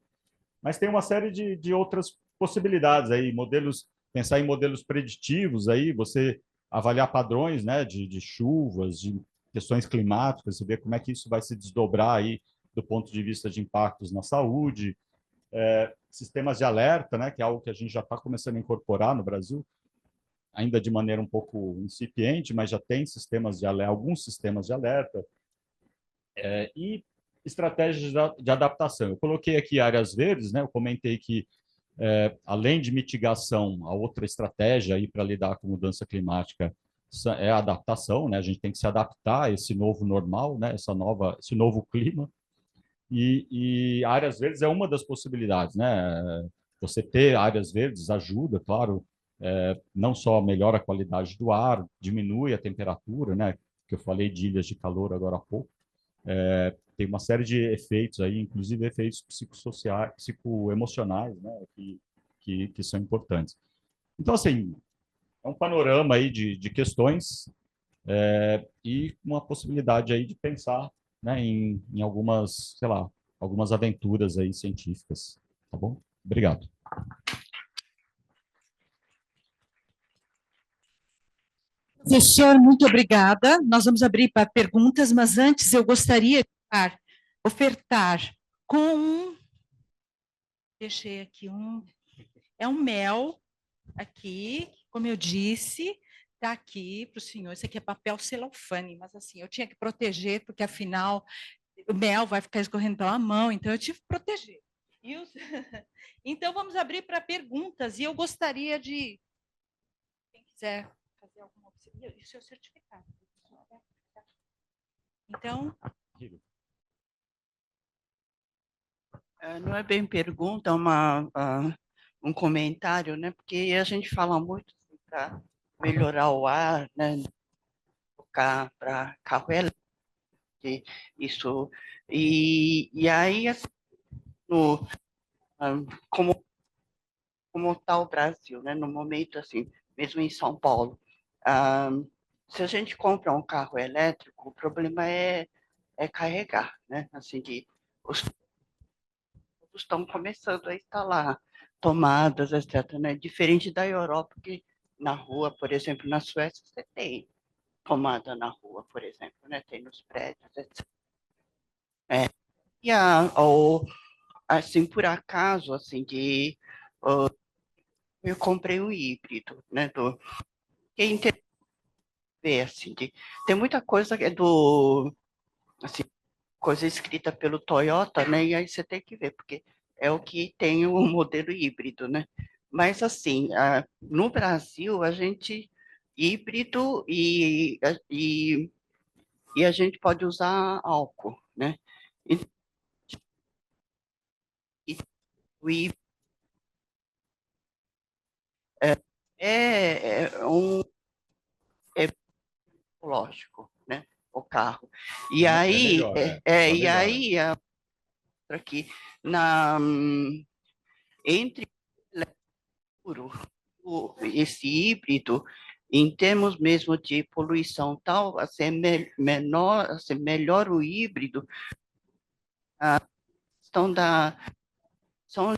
Mas tem uma série de outras possibilidades aí, modelos, pensar em modelos preditivos aí, você avaliar padrões, né, de chuvas, de questões climáticas, você ver como é que isso vai se desdobrar aí do ponto de vista de impactos na saúde, sistemas de alerta, né, que é algo que a gente já está começando a incorporar no Brasil, ainda de maneira um pouco incipiente, mas já tem sistemas de alerta, alguns sistemas de alerta, e estratégias de adaptação. Eu coloquei aqui áreas verdes, né, eu comentei que além de mitigação, a outra estratégia aí para lidar com mudança climática é a adaptação, né? A gente tem que se adaptar a esse novo normal, né? Esse novo clima. E áreas verdes é uma das possibilidades, né? Você ter áreas verdes ajuda, claro, não só melhora a qualidade do ar, diminui a temperatura, né? Que eu falei de ilhas de calor agora há pouco. Tem uma série de efeitos aí, inclusive efeitos psicossociais, psicoemocionais, né, que são importantes. Então, assim, é um panorama aí de questões e uma possibilidade aí de pensar, né, em algumas, sei lá, algumas aventuras aí científicas, tá bom? Obrigado. Professor, muito obrigada. Nós vamos abrir para perguntas, mas antes eu gostaria de ofertar com deixei aqui é um mel aqui, como eu disse, está aqui para o senhor. Isso aqui é papel celofane, mas assim, eu tinha que proteger, porque afinal o mel vai ficar escorrendo pela mão, então eu tive que proteger. Então vamos abrir para perguntas, e eu gostaria de, quem quiser fazer alguma observação, isso é o certificado. Então, não é bem pergunta, é um comentário, né? Porque a gente fala muito para melhorar o ar, né? Para carro elétrico, isso. E aí, assim, como está o Brasil, né? No momento, assim, mesmo em São Paulo, se a gente compra um carro elétrico, o problema é carregar, né? Assim, os estão começando a instalar tomadas, etc., né? Diferente da Europa, que na rua, por exemplo, na Suécia, você tem tomada na rua, por exemplo, né? Tem nos prédios, etc. E ou, assim, por acaso, assim, eu comprei um híbrido, né? Que é interessante ver, assim, tem muita coisa que é assim, coisa escrita pelo Toyota, né? E aí você tem que ver, porque é o que tem o modelo híbrido, né? Mas, assim, no Brasil, a gente híbrido e a gente pode usar álcool, né? E o híbrido um ecológico, né? O carro. E aí, melhor, e melhor. aí, aqui, entre esse híbrido, em termos mesmo de poluição tal, assim, menor, assim, melhor o híbrido, questão da são,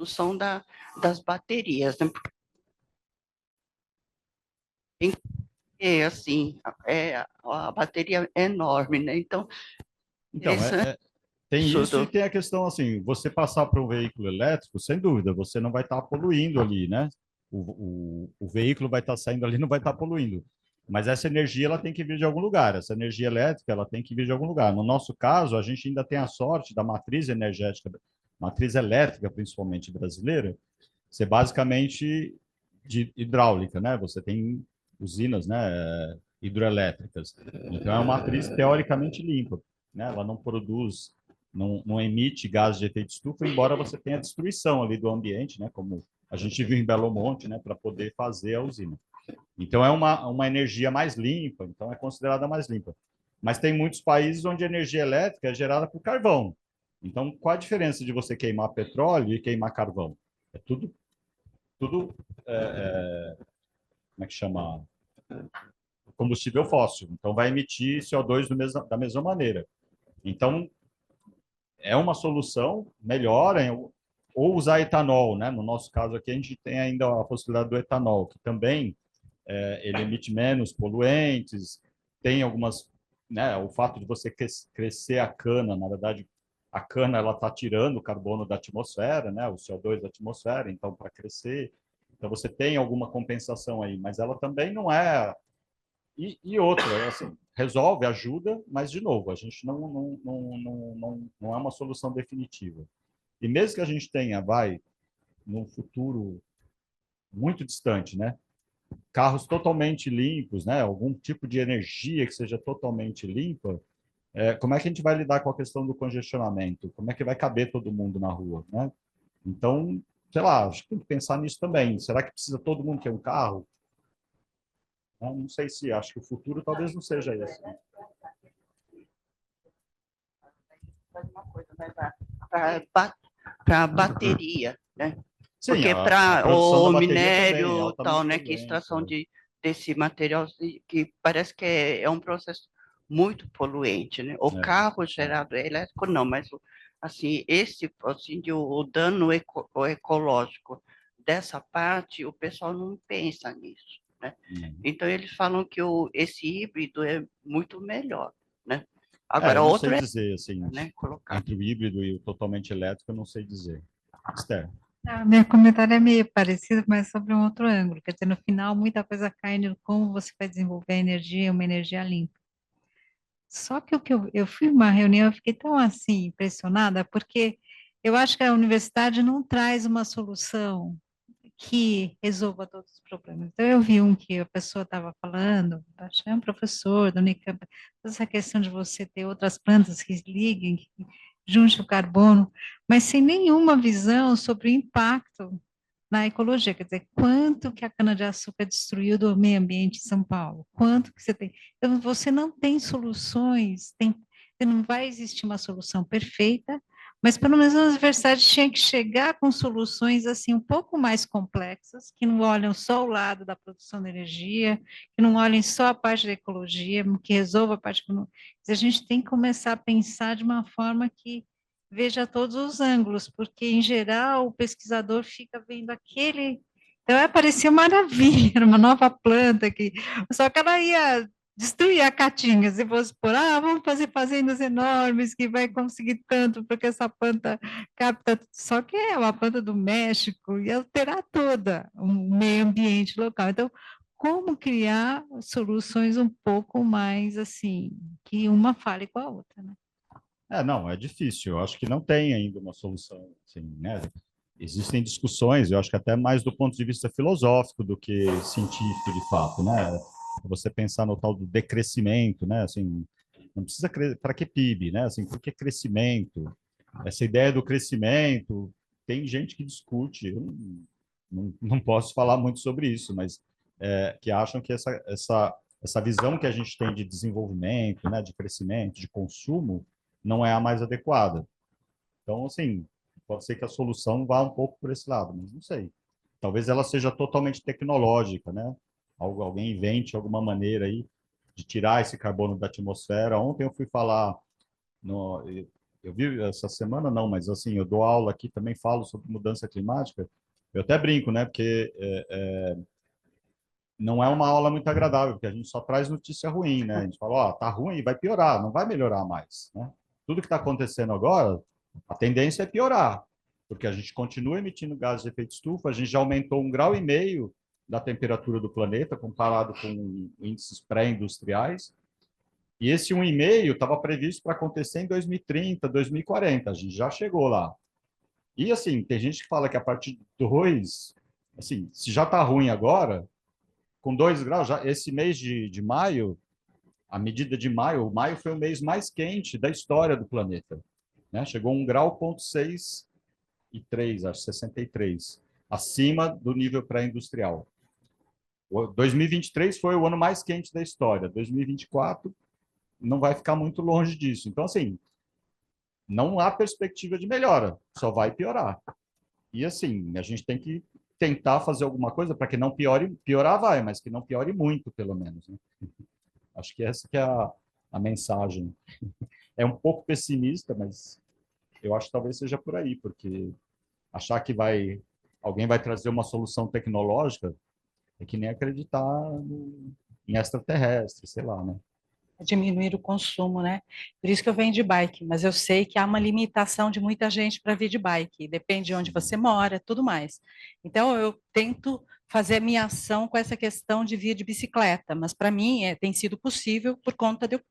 são das baterias, né? Porque, assim, a bateria é enorme, né? Então, Então, interessante tem isso isso e tem a questão assim, você passar para um veículo elétrico, sem dúvida, você não vai estar poluindo ali, né? O veículo vai estar saindo ali, não vai estar poluindo. Mas essa energia ela tem que vir de algum lugar. Essa energia elétrica ela tem que vir de algum lugar. No nosso caso, a gente ainda tem a sorte da matriz energética, matriz elétrica, principalmente brasileira, ser basicamente de hidráulica, né? Você tem usinas, né, hidroelétricas. Então é uma matriz teoricamente limpa, né? Ela não produz, não emite gás de efeito estufa, embora você tenha destruição ali do ambiente, né? Como a gente viu em Belo Monte, né? Para poder fazer a usina. Então é uma energia mais limpa, então é considerada mais limpa. Mas tem muitos países onde a energia elétrica é gerada por carvão. Então, qual a diferença de você queimar petróleo e queimar carvão? É tudo como é que chama? Combustível fóssil. Então, vai emitir CO2 da mesma maneira. Então, é uma solução melhor, ou usar etanol, né? No nosso caso aqui, a gente tem ainda a possibilidade do etanol, que também ele emite menos poluentes, tem algumas, né? O fato de você crescer a cana, na verdade, a cana ela está tirando o carbono da atmosfera, né? O CO2 da atmosfera, então para crescer, então você tem alguma compensação aí, mas ela também não é e outra, assim, resolve, ajuda, mas, de novo, a gente não é uma solução definitiva. E mesmo que a gente tenha, num futuro muito distante, né, carros totalmente limpos, né, algum tipo de energia que seja totalmente limpa, como é que a gente vai lidar com a questão do congestionamento? Como é que vai caber todo mundo na rua, né? Então, sei lá, acho que tem que pensar nisso também. Será que precisa todo mundo ter um carro? Não sei se, acho que o futuro talvez não seja esse. uma coisa, né, para a bateria, né? Sim, Porque a para produção da o bateria também é minério tal, altamente né, que é poluente. extração desse material que parece que é um processo muito poluente, né? O carro gerado é elétrico não, mas assim esse assim o dano ecológico dessa parte o pessoal não pensa nisso, né? Então eles falam que esse híbrido é muito melhor, né? Agora Eu não outro sei dizer, assim, né, colocar. entre o híbrido e o totalmente elétrico, eu não sei dizer. Esther. Meu comentário é meio parecido, mas sobre um outro ângulo. Quer dizer, no final, muita coisa cai no como você vai desenvolver a energia, uma energia limpa. Só que o que eu fui numa reunião, eu fiquei tão assim, impressionada, porque eu acho que a universidade não traz uma solução que resolva todos os problemas. Então, eu vi um que a pessoa estava falando, acho que é um professor da Unicamp, essa questão de você ter outras plantas que liguem, que junte o carbono, mas sem nenhuma visão sobre o impacto na ecologia, quer dizer, quanto que a cana-de-açúcar destruiu do meio ambiente em São Paulo, quanto que você tem. Então, você não tem soluções, não vai existir uma solução perfeita, mas pelo menos a universidade tinha que chegar com soluções assim um pouco mais complexas, que não olham só o lado da produção de energia, que não olhem só a parte da ecologia, que resolva a parte. A gente tem que começar a pensar de uma forma que veja todos os ângulos, porque, em geral, o pesquisador fica vendo aquele. Então, parecia maravilha, era uma nova planta, só que ela ia destruir a caatinga, se fosse por, vamos fazer fazendas enormes, que vai conseguir tanto, porque essa planta capta, só que é uma planta do México, e alterar toda o meio ambiente local. Então, como criar soluções um pouco mais, assim, que uma fale com a outra, né? Não, é difícil. Eu acho que não tem ainda uma solução, assim, né? Existem discussões, eu acho que até mais do ponto de vista filosófico do que científico, de fato, né? Você pensar no tal do decrescimento, né? Assim, não precisa para que PIB, né? Assim, por que crescimento? Essa ideia do crescimento, tem gente que discute, eu não posso falar muito sobre isso, mas que acham que essa visão que a gente tem de desenvolvimento, né? De crescimento, de consumo, não é a mais adequada. Então, assim, pode ser que a solução vá um pouco por esse lado, mas não sei. Talvez ela seja totalmente tecnológica, né? Alguém invente alguma maneira aí de tirar esse carbono da atmosfera. Ontem eu fui falar, eu vi essa semana, não, mas assim, eu dou aula aqui, também falo sobre mudança climática, eu até brinco, né, porque não é uma aula muito agradável, porque a gente só traz notícia ruim, né, a gente fala, ó, tá ruim, vai piorar, não vai melhorar mais, né? Tudo que está acontecendo agora, a tendência é piorar, porque a gente continua emitindo gases de efeito estufa, a gente já aumentou 1,5 graus da temperatura do planeta, comparado com índices pré-industriais, e esse 1,5 estava previsto para acontecer em 2030, 2040, a gente já chegou lá. E assim, tem gente que fala que a partir de 2, assim, se já está ruim agora, com 2 graus, já, esse mês de maio, a medida de maio, o maio foi o mês mais quente da história do planeta, né? Chegou a 1,6 grau e 3, acho 63, acima do nível pré-industrial. 2023 foi o ano mais quente da história. 2024 não vai ficar muito longe disso. Então, assim, não há perspectiva de melhora, só vai piorar. E, assim, a gente tem que tentar fazer alguma coisa para que não piore, piorar vai, mas que não piore muito, pelo menos, né? Acho que essa que é a mensagem. É um pouco pessimista, mas eu acho que talvez seja por aí, porque achar que alguém vai trazer uma solução tecnológica é que nem acreditar em extraterrestre, sei lá, né? Diminuir o consumo, né? Por isso que eu venho de bike, mas eu sei que há uma limitação de muita gente para vir de bike, depende de onde você mora, tudo mais. Então, eu tento fazer a minha ação com essa questão de vir de bicicleta, mas para mim tem sido possível por conta de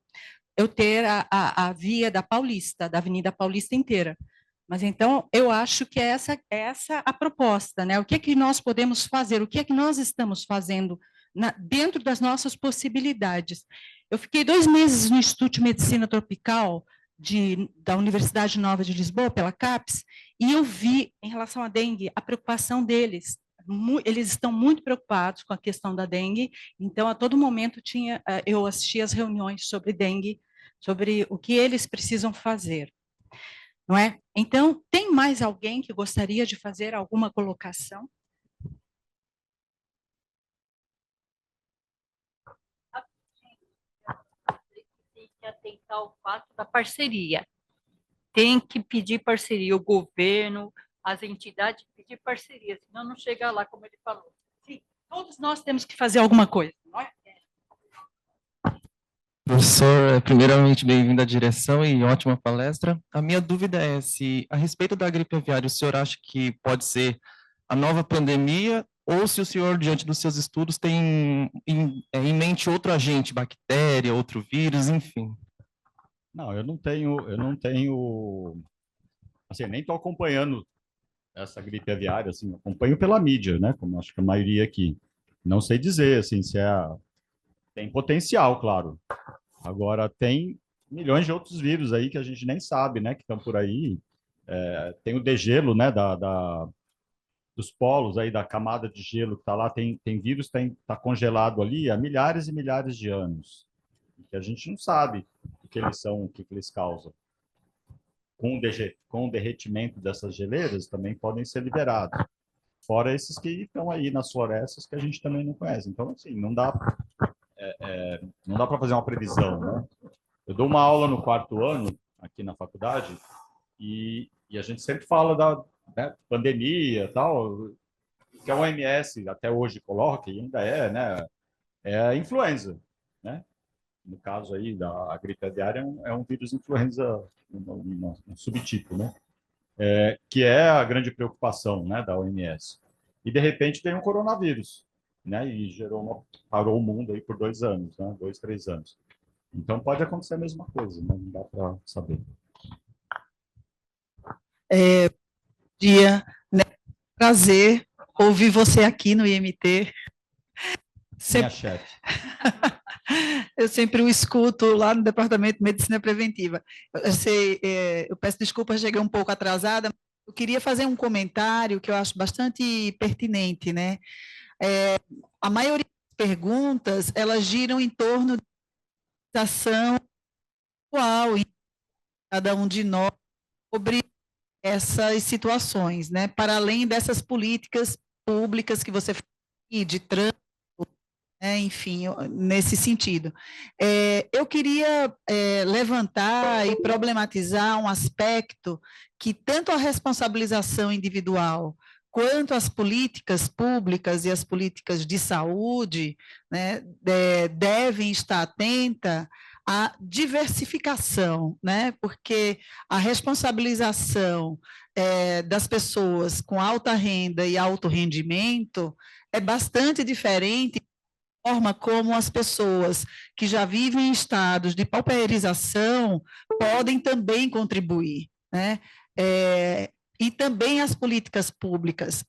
eu ter a via da Paulista, da Avenida Paulista inteira. Mas então, eu acho que é essa a proposta, né? O que é que nós podemos fazer? O que é que nós estamos fazendo dentro das nossas possibilidades? Eu fiquei 2 meses no Instituto de Medicina Tropical da Universidade Nova de Lisboa, pela CAPES, e eu vi, em relação à dengue, a preocupação deles. Eles estão muito preocupados com a questão da dengue, então, a todo momento, eu assistia às reuniões sobre dengue, sobre o que eles precisam fazer. Não é? Então, tem mais alguém que gostaria de fazer alguma colocação? Tem que atentar ao fato da parceria. Tem que pedir parceria, o governo, as entidades pedir parceria, senão não chega lá, como ele falou. Sim, todos nós temos que fazer alguma coisa, não é? Professor, primeiramente, bem-vindo à direção e ótima palestra. A minha dúvida é se, a respeito da gripe aviária, o senhor acha que pode ser a nova pandemia ou se o senhor, diante dos seus estudos, tem em mente outro agente, bactéria, outro vírus, enfim? Não, eu não tenho, assim, nem estou acompanhando essa gripe aviária, assim, eu acompanho pela mídia, né, como acho que a maioria aqui. Não sei dizer, assim, se tem potencial, claro. Agora, tem milhões de outros vírus aí que a gente nem sabe, né, que estão por aí. Tem o degelo, né, dos polos aí, da camada de gelo que está lá, tem vírus que está congelado ali há milhares e milhares de anos, que a gente não sabe o que eles são, o que eles causam. Com o derretimento dessas geleiras, também podem ser liberados. Fora esses que estão aí nas florestas, que a gente também não conhece. Então, assim, não dá para fazer uma previsão, né? Eu dou uma aula no 4º ano, aqui na faculdade, e a gente sempre fala da, né, pandemia, tal, que a OMS até hoje coloca, e ainda né, é a influenza, né? No caso aí da gripe aviária, é um vírus influenza, um subtipo, né? Que é a grande preocupação, né, da OMS. E, de repente, tem um coronavírus, né? E parou o mundo aí por 2 anos, né? 2, 3 anos. Então, pode acontecer a mesma coisa, né? Não dá para saber. Né? Prazer ouvir você aqui no IMT. Minha chefe. Eu sempre o escuto lá no Departamento de Medicina Preventiva. Eu peço desculpas, cheguei um pouco atrasada. Eu queria fazer um comentário que eu acho bastante pertinente, né? A maioria das perguntas, elas giram em torno da ação atual em cada um de nós sobre essas situações, né? Para além dessas políticas públicas que você fala de trânsito, enfim, nesse sentido. Eu queria levantar e problematizar um aspecto que tanto a responsabilização individual quanto as políticas públicas e as políticas de saúde, né, devem estar atenta à diversificação, né, porque a responsabilização das pessoas com alta renda e alto rendimento é bastante diferente da forma como as pessoas que já vivem em estados de pauperização podem também contribuir, né? E também as políticas públicas,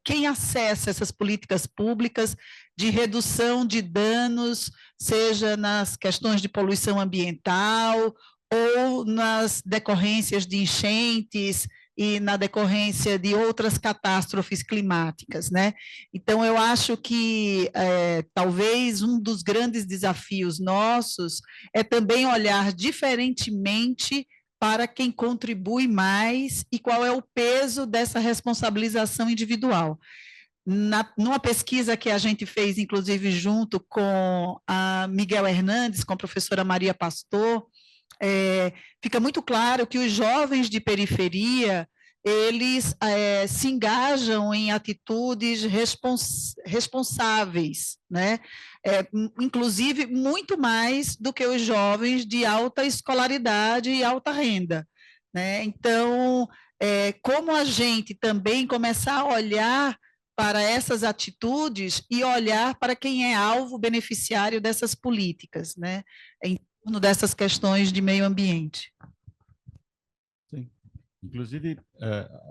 quem acessa essas políticas públicas de redução de danos, seja nas questões de poluição ambiental ou nas decorrências de enchentes e na decorrência de outras catástrofes climáticas, né? Então, eu acho que talvez um dos grandes desafios nossos é também olhar diferentemente para quem contribui mais e qual é o peso dessa responsabilização individual. Numa pesquisa que a gente fez, inclusive, junto com a Miguel Hernandes, com a professora Maria Pastor, fica muito claro que os jovens de periferia, eles se engajam em atitudes responsáveis, né? Inclusive muito mais do que os jovens de alta escolaridade e alta renda, né? Então, como a gente também começar a olhar para essas atitudes e olhar para quem é alvo beneficiário dessas políticas, né? Em torno dessas questões de meio ambiente. Sim. Inclusive,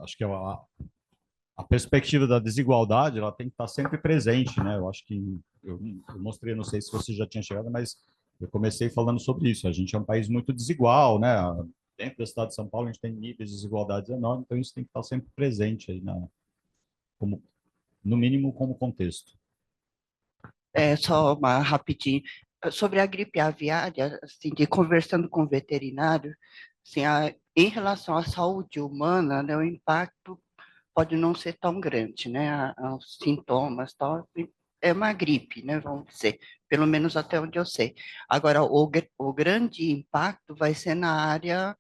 acho que a perspectiva da desigualdade, ela tem que estar sempre presente, né? Eu acho que eu mostrei, não sei se você já tinha chegado, mas eu comecei falando sobre isso. A gente é um país muito desigual, né? Dentro do estado de São Paulo, a gente tem níveis de desigualdades enormes, então isso tem que estar sempre presente aí, como, no mínimo, como contexto. Só uma rapidinho. Sobre a gripe aviária, assim, conversando com o veterinário, assim, em relação à saúde humana, né, o impacto pode não ser tão grande, né? Os sintomas, tal, é uma gripe, né? Vamos dizer, pelo menos até onde eu sei. Agora, o grande impacto vai ser na área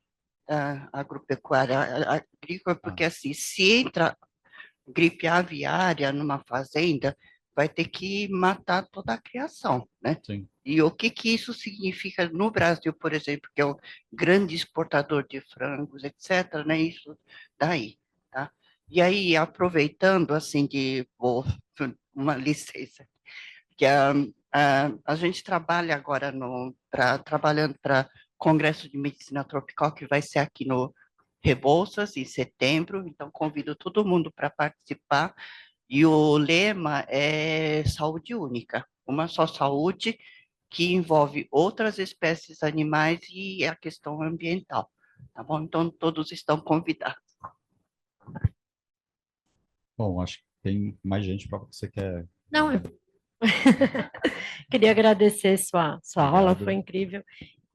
agropecuária, agrícola, porque assim, se entra gripe aviária numa fazenda, vai ter que matar toda a criação, né? Sim. E o que isso significa no Brasil, por exemplo, que é um grande exportador de frangos, etc., né? Isso daí, tá? E aí, aproveitando, assim, uma licença, que a gente trabalha agora trabalhando para Congresso de Medicina Tropical, que vai ser aqui no Rebouças, em setembro, então convido todo mundo para participar, e o lema é saúde única, uma só saúde, que envolve outras espécies animais e a questão ambiental, tá bom? Então, todos estão convidados. Bom, acho que tem mais gente para você quer... Não, queria agradecer sua aula, foi incrível.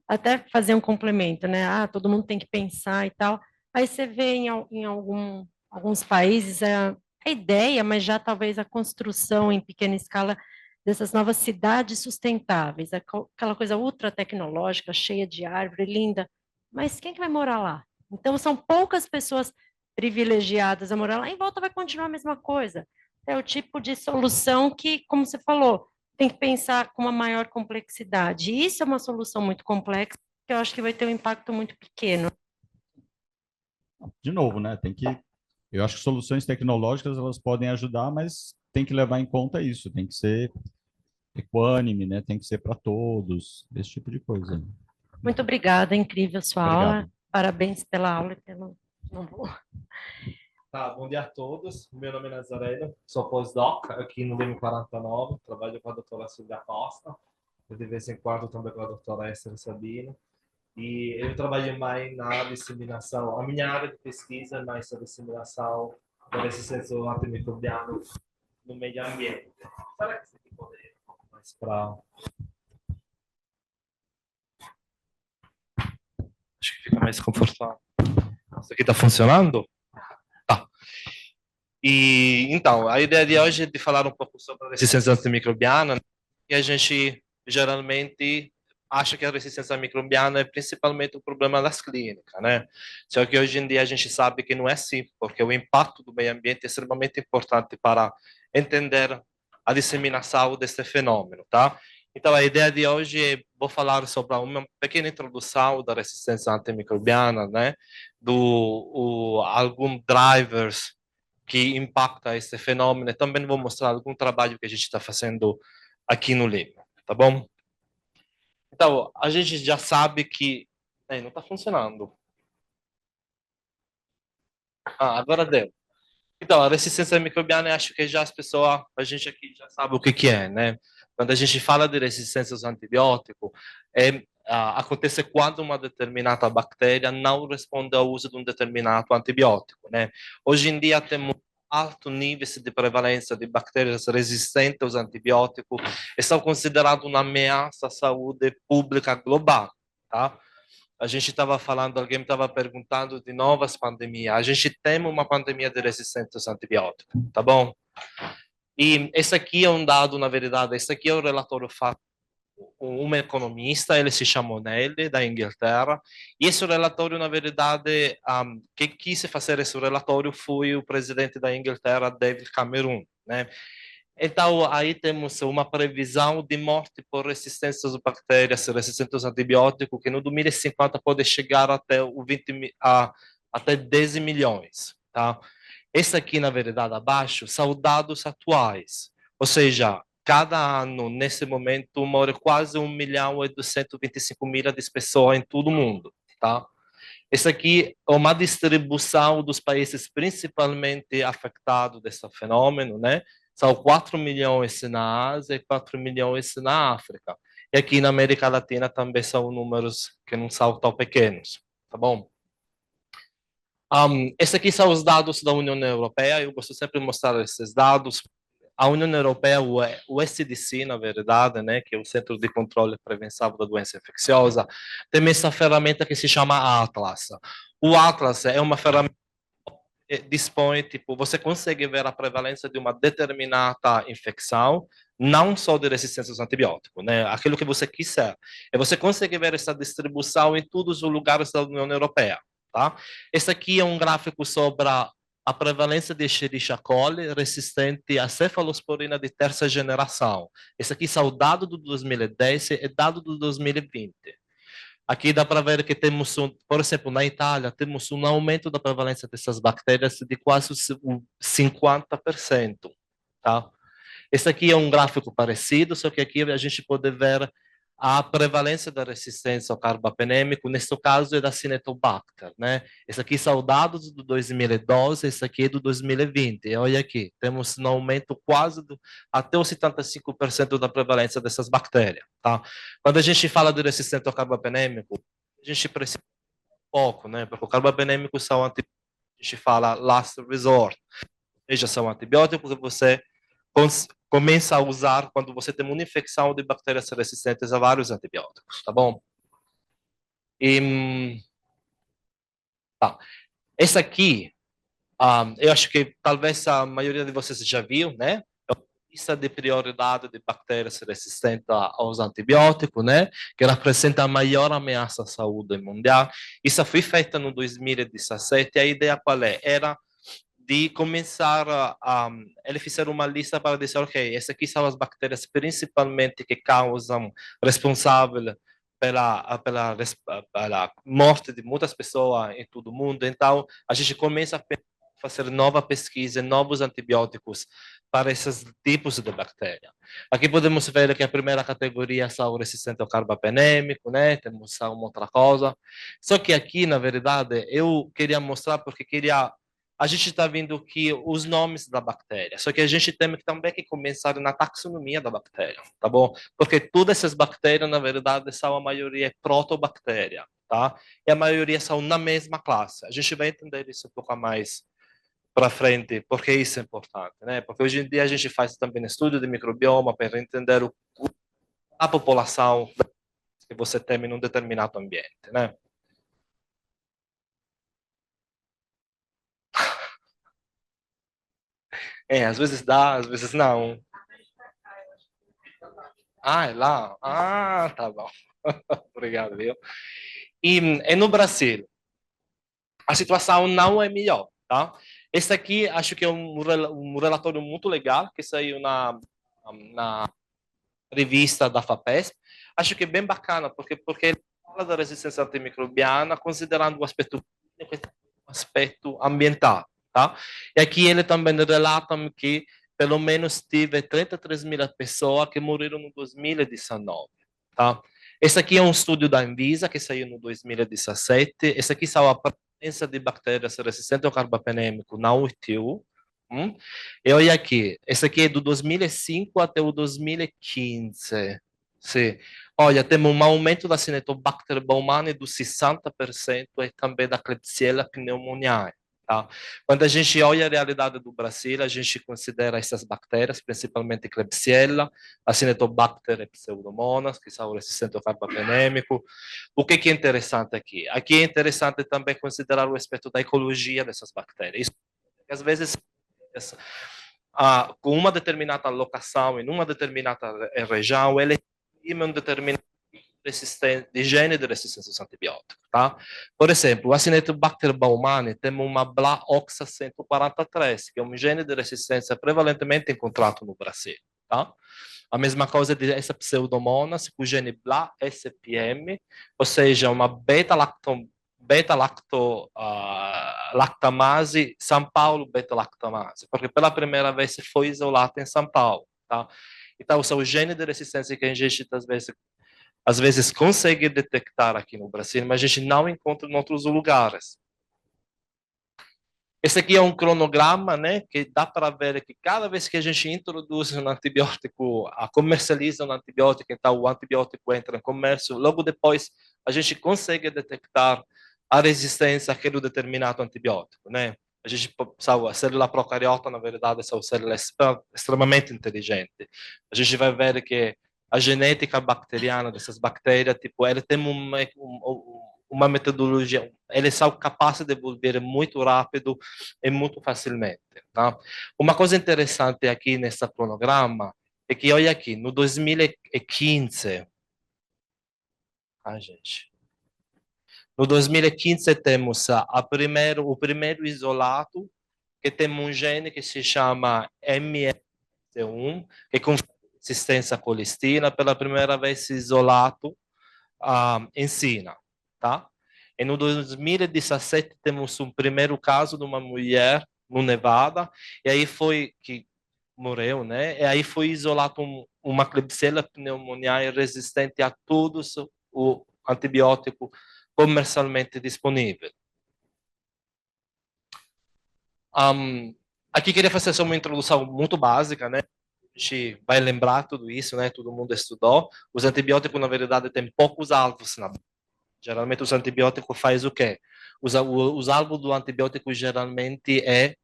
Até fazer um complemento, né? Todo mundo tem que pensar e tal. Aí você vê em alguns países a ideia, mas já talvez a construção em pequena escala dessas novas cidades sustentáveis, aquela coisa ultra tecnológica, cheia de árvore, linda. Mas quem que vai morar lá? Então, são poucas pessoas privilegiadas a morar lá, em volta vai continuar a mesma coisa. É o tipo de solução que, como você falou, tem que pensar com uma maior complexidade. E isso é uma solução muito complexa, que eu acho que vai ter um impacto muito pequeno. De novo, né? Eu acho que soluções tecnológicas elas podem ajudar, mas tem que levar em conta isso, tem que ser equânime, né? Tem que ser para todos, esse tipo de coisa. Muito obrigada, incrível sua Obrigado. aula. Parabéns pela aula e pelo... Tá, bom dia a todos. Meu nome é Nazareno, sou pós-doc aqui no DM49, trabalho com a doutora Silvia Costa, eu de vez em quando também com a doutora Esther Sabino, e eu trabalho mais na disseminação, a minha área de pesquisa é mais a disseminação da resistência ao antimicrobiano no meio ambiente. Será que você poderia um pouco mais para... Acho que fica mais confortável. Isso aqui está funcionando? Tá. E então, a ideia de hoje é de falar um pouco sobre a resistência antimicrobiana, né? E a gente geralmente acha que a resistência microbiana é principalmente o problema das clínicas, né? Só que hoje em dia a gente sabe que não é assim, porque o impacto do meio ambiente é extremamente importante para entender a disseminação desse fenômeno, tá? Então, a ideia de hoje é, vou falar sobre uma pequena introdução da resistência antimicrobiana, né? Alguns drivers que impacta esse fenômeno. Também vou mostrar algum trabalho que a gente está fazendo aqui no Lima, tá bom? Então, a gente já sabe que... não está funcionando. Agora deu. Então, a resistência microbiana, acho que já as pessoas, a gente aqui já sabe o que é, né? Quando a gente fala de resistência aos antibióticos, acontece quando uma determinada bactéria não responde ao uso de um determinado antibiótico, né? Hoje em dia temos alto nível de prevalência de bactérias resistentes aos antibióticos e são consideradas uma ameaça à saúde pública global, tá? A gente estava falando, alguém estava perguntando de novas pandemias. A gente tem uma pandemia de resistência aos antibióticos, tá bom? E esse aqui é um dado, na verdade, esse aqui é o relatório feito um economista, ele se chama Nelly, da Inglaterra, e esse relatório, na verdade, quem quis fazer esse relatório foi o presidente da Inglaterra, David Cameron, né? Então, aí temos uma previsão de morte por resistência às bactérias, resistência aos antibióticos, que no 2050 pode chegar até, até 10 milhões. Tá? Esse aqui, na verdade, abaixo, são dados atuais. Ou seja, cada ano, nesse momento, morre quase 1.225.000 de pessoas em todo o mundo. Tá? Esse aqui é uma distribuição dos países principalmente afetados desse fenômeno, né? São 4 milhões na Ásia e 4 milhões na África. E aqui na América Latina também são números que não são tão pequenos, tá bom? Esses aqui são os dados da União Europeia. Eu gosto sempre de mostrar esses dados. A União Europeia, o SDC, na verdade, né, que é o Centro de Controle e Prevenção da Doença Infecciosa, tem essa ferramenta que se chama Atlas. O Atlas é uma ferramenta que dispõe, tipo, você consegue ver a prevalência de uma determinada infecção, não só de resistência aos antibióticos, né, aquilo que você quiser. E você consegue ver essa distribuição em todos os lugares da União Europeia. Tá? Esse aqui é um gráfico sobre a prevalência de Escherichia coli resistente à cefalosporina de terceira geração. Esse aqui são dados do 2010 e dado do 2020. Aqui dá para ver que temos, por exemplo, na Itália, temos um aumento da prevalência dessas bactérias de quase 50%. Tá? Esse aqui é um gráfico parecido, só que aqui a gente pode ver a prevalência da resistência ao carbapenêmico, neste caso é da Cinetobacter, né? Esse aqui são dados do 2012, esse aqui é do 2020. E olha aqui, temos um aumento quase até os 75% da prevalência dessas bactérias, tá? Quando a gente fala de resistência ao carbapenêmico, a gente precisa pouco, né? Porque o carbapenêmico são a gente fala last resort, ou seja, são antibióticos que você começa a usar quando você tem uma infecção de bactérias resistentes a vários antibióticos, tá bom? E, tá. Esse aqui, eu acho que talvez a maioria de vocês já viu, né? É uma lista de prioridade de bactérias resistentes aos antibióticos, né? Que representa a maior ameaça à saúde mundial. Isso foi feito no 2017. A ideia qual é? Era de começar ele fizeram uma lista para dizer, ok, essas aqui são as bactérias principalmente que causam responsável pela morte de muitas pessoas em todo o mundo. Então, a gente começa a fazer nova pesquisa, novos antibióticos para esses tipos de bactéria. Aqui podemos ver que a primeira categoria são resistentes ao carbapenêmico, né? Temos uma outra coisa. Só que aqui, na verdade, eu queria mostrar porque a gente está vendo que os nomes da bactéria, só que a gente tem também que começar na taxonomia da bactéria, tá bom? Porque todas essas bactérias, na verdade, são a maioria protobactéria, tá? E a maioria são na mesma classe. A gente vai entender isso um pouco mais para frente, porque isso é importante, né? Porque hoje em dia a gente faz também estudo de microbioma para entender a população que você tem em um determinado ambiente, né? Às vezes dá, às vezes não. Ah, é lá? Ah, tá bom. Obrigado, viu? E no Brasil, a situação não é melhor, tá? Esse aqui acho que é um relatório muito legal que saiu na revista da FAPESP. Acho que é bem bacana, porque ele fala da resistência antimicrobiana considerando o aspecto ambiental, tá? E aqui ele também relata que pelo menos tive 33 mil pessoas que morreram no 2019, tá? Esse aqui é um estudo da Anvisa que saiu no 2017. Esse aqui são a presença de bactérias resistentes ao carbapenêmico na UTU. E olha aqui, esse aqui é do 2005 até o 2015. Sim. Olha, temos um aumento da Cinetobacter baumannii do 60% e também da Klebsiella pneumoniae. Tá? Quando a gente olha a realidade do Brasil, a gente considera essas bactérias, principalmente Klebsiella, a Cinetobacter e Pseudomonas, que são resistentes ao carbapenêmico. O que é interessante aqui? Aqui é interessante também considerar o aspecto da ecologia dessas bactérias. Isso, às vezes, com uma determinada locação, em uma determinada região, ele exprime um determinado de gene de resistência aos antibióticos, tá? Por exemplo, o Acinetobacter baumannii tem uma BLA-OXA 143, que é um gene de resistência prevalentemente encontrado no Brasil, tá? A mesma coisa de essa pseudomonas, com o gene BLA-SPM, ou seja, uma beta-lactamase, São Paulo beta-lactamase, porque pela primeira vez foi isolado em São Paulo, tá? Então, são genes de resistência que a gente às vezes consegue detectar aqui no Brasil, mas a gente não encontra em outros lugares. Esse aqui é um cronograma, né, que dá para ver que cada vez que a gente introduz um antibiótico, comercializa um antibiótico, então o antibiótico entra em comércio, logo depois a gente consegue detectar a resistência àquele determinado antibiótico, né? A gente sabe, a célula procariota, na verdade, é uma célula extremamente inteligente. A gente vai ver que a genética bacteriana dessas bactérias, tipo, ela tem uma metodologia, eles são capazes de evoluir muito rápido e muito facilmente, tá? Uma coisa interessante aqui nesse cronograma é que, olha aqui, no 2015, gente, no 2015 temos o primeiro isolado, que tem um gene que se chama MSC1, que com resistência à colistina, pela primeira vez isolado ensina, tá? E no 2017 temos um primeiro caso de uma mulher no Nevada, e aí foi que morreu, né? E aí foi isolado uma Klebsiella pneumoniae resistente a todos o antibiótico comercialmente disponível. Aqui queria fazer só uma introdução muito básica, né? A gente vai lembrar tudo isso, né? Todo mundo estudou. Os antibióticos, na verdade, têm poucos alvos. Geralmente, os antibióticos faz o quê? Os alvos do antibiótico geralmente é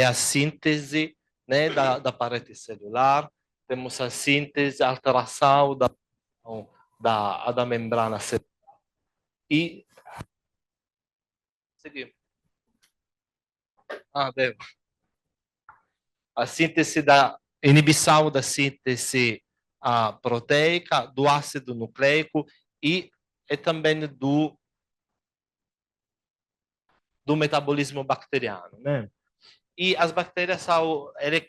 a síntese, né, da parede celular. Temos a síntese, a alteração da membrana celular. E seguimos. Devo. A síntese da inibição da síntese proteica, do ácido nucleico e também do metabolismo bacteriano, né? E as bactérias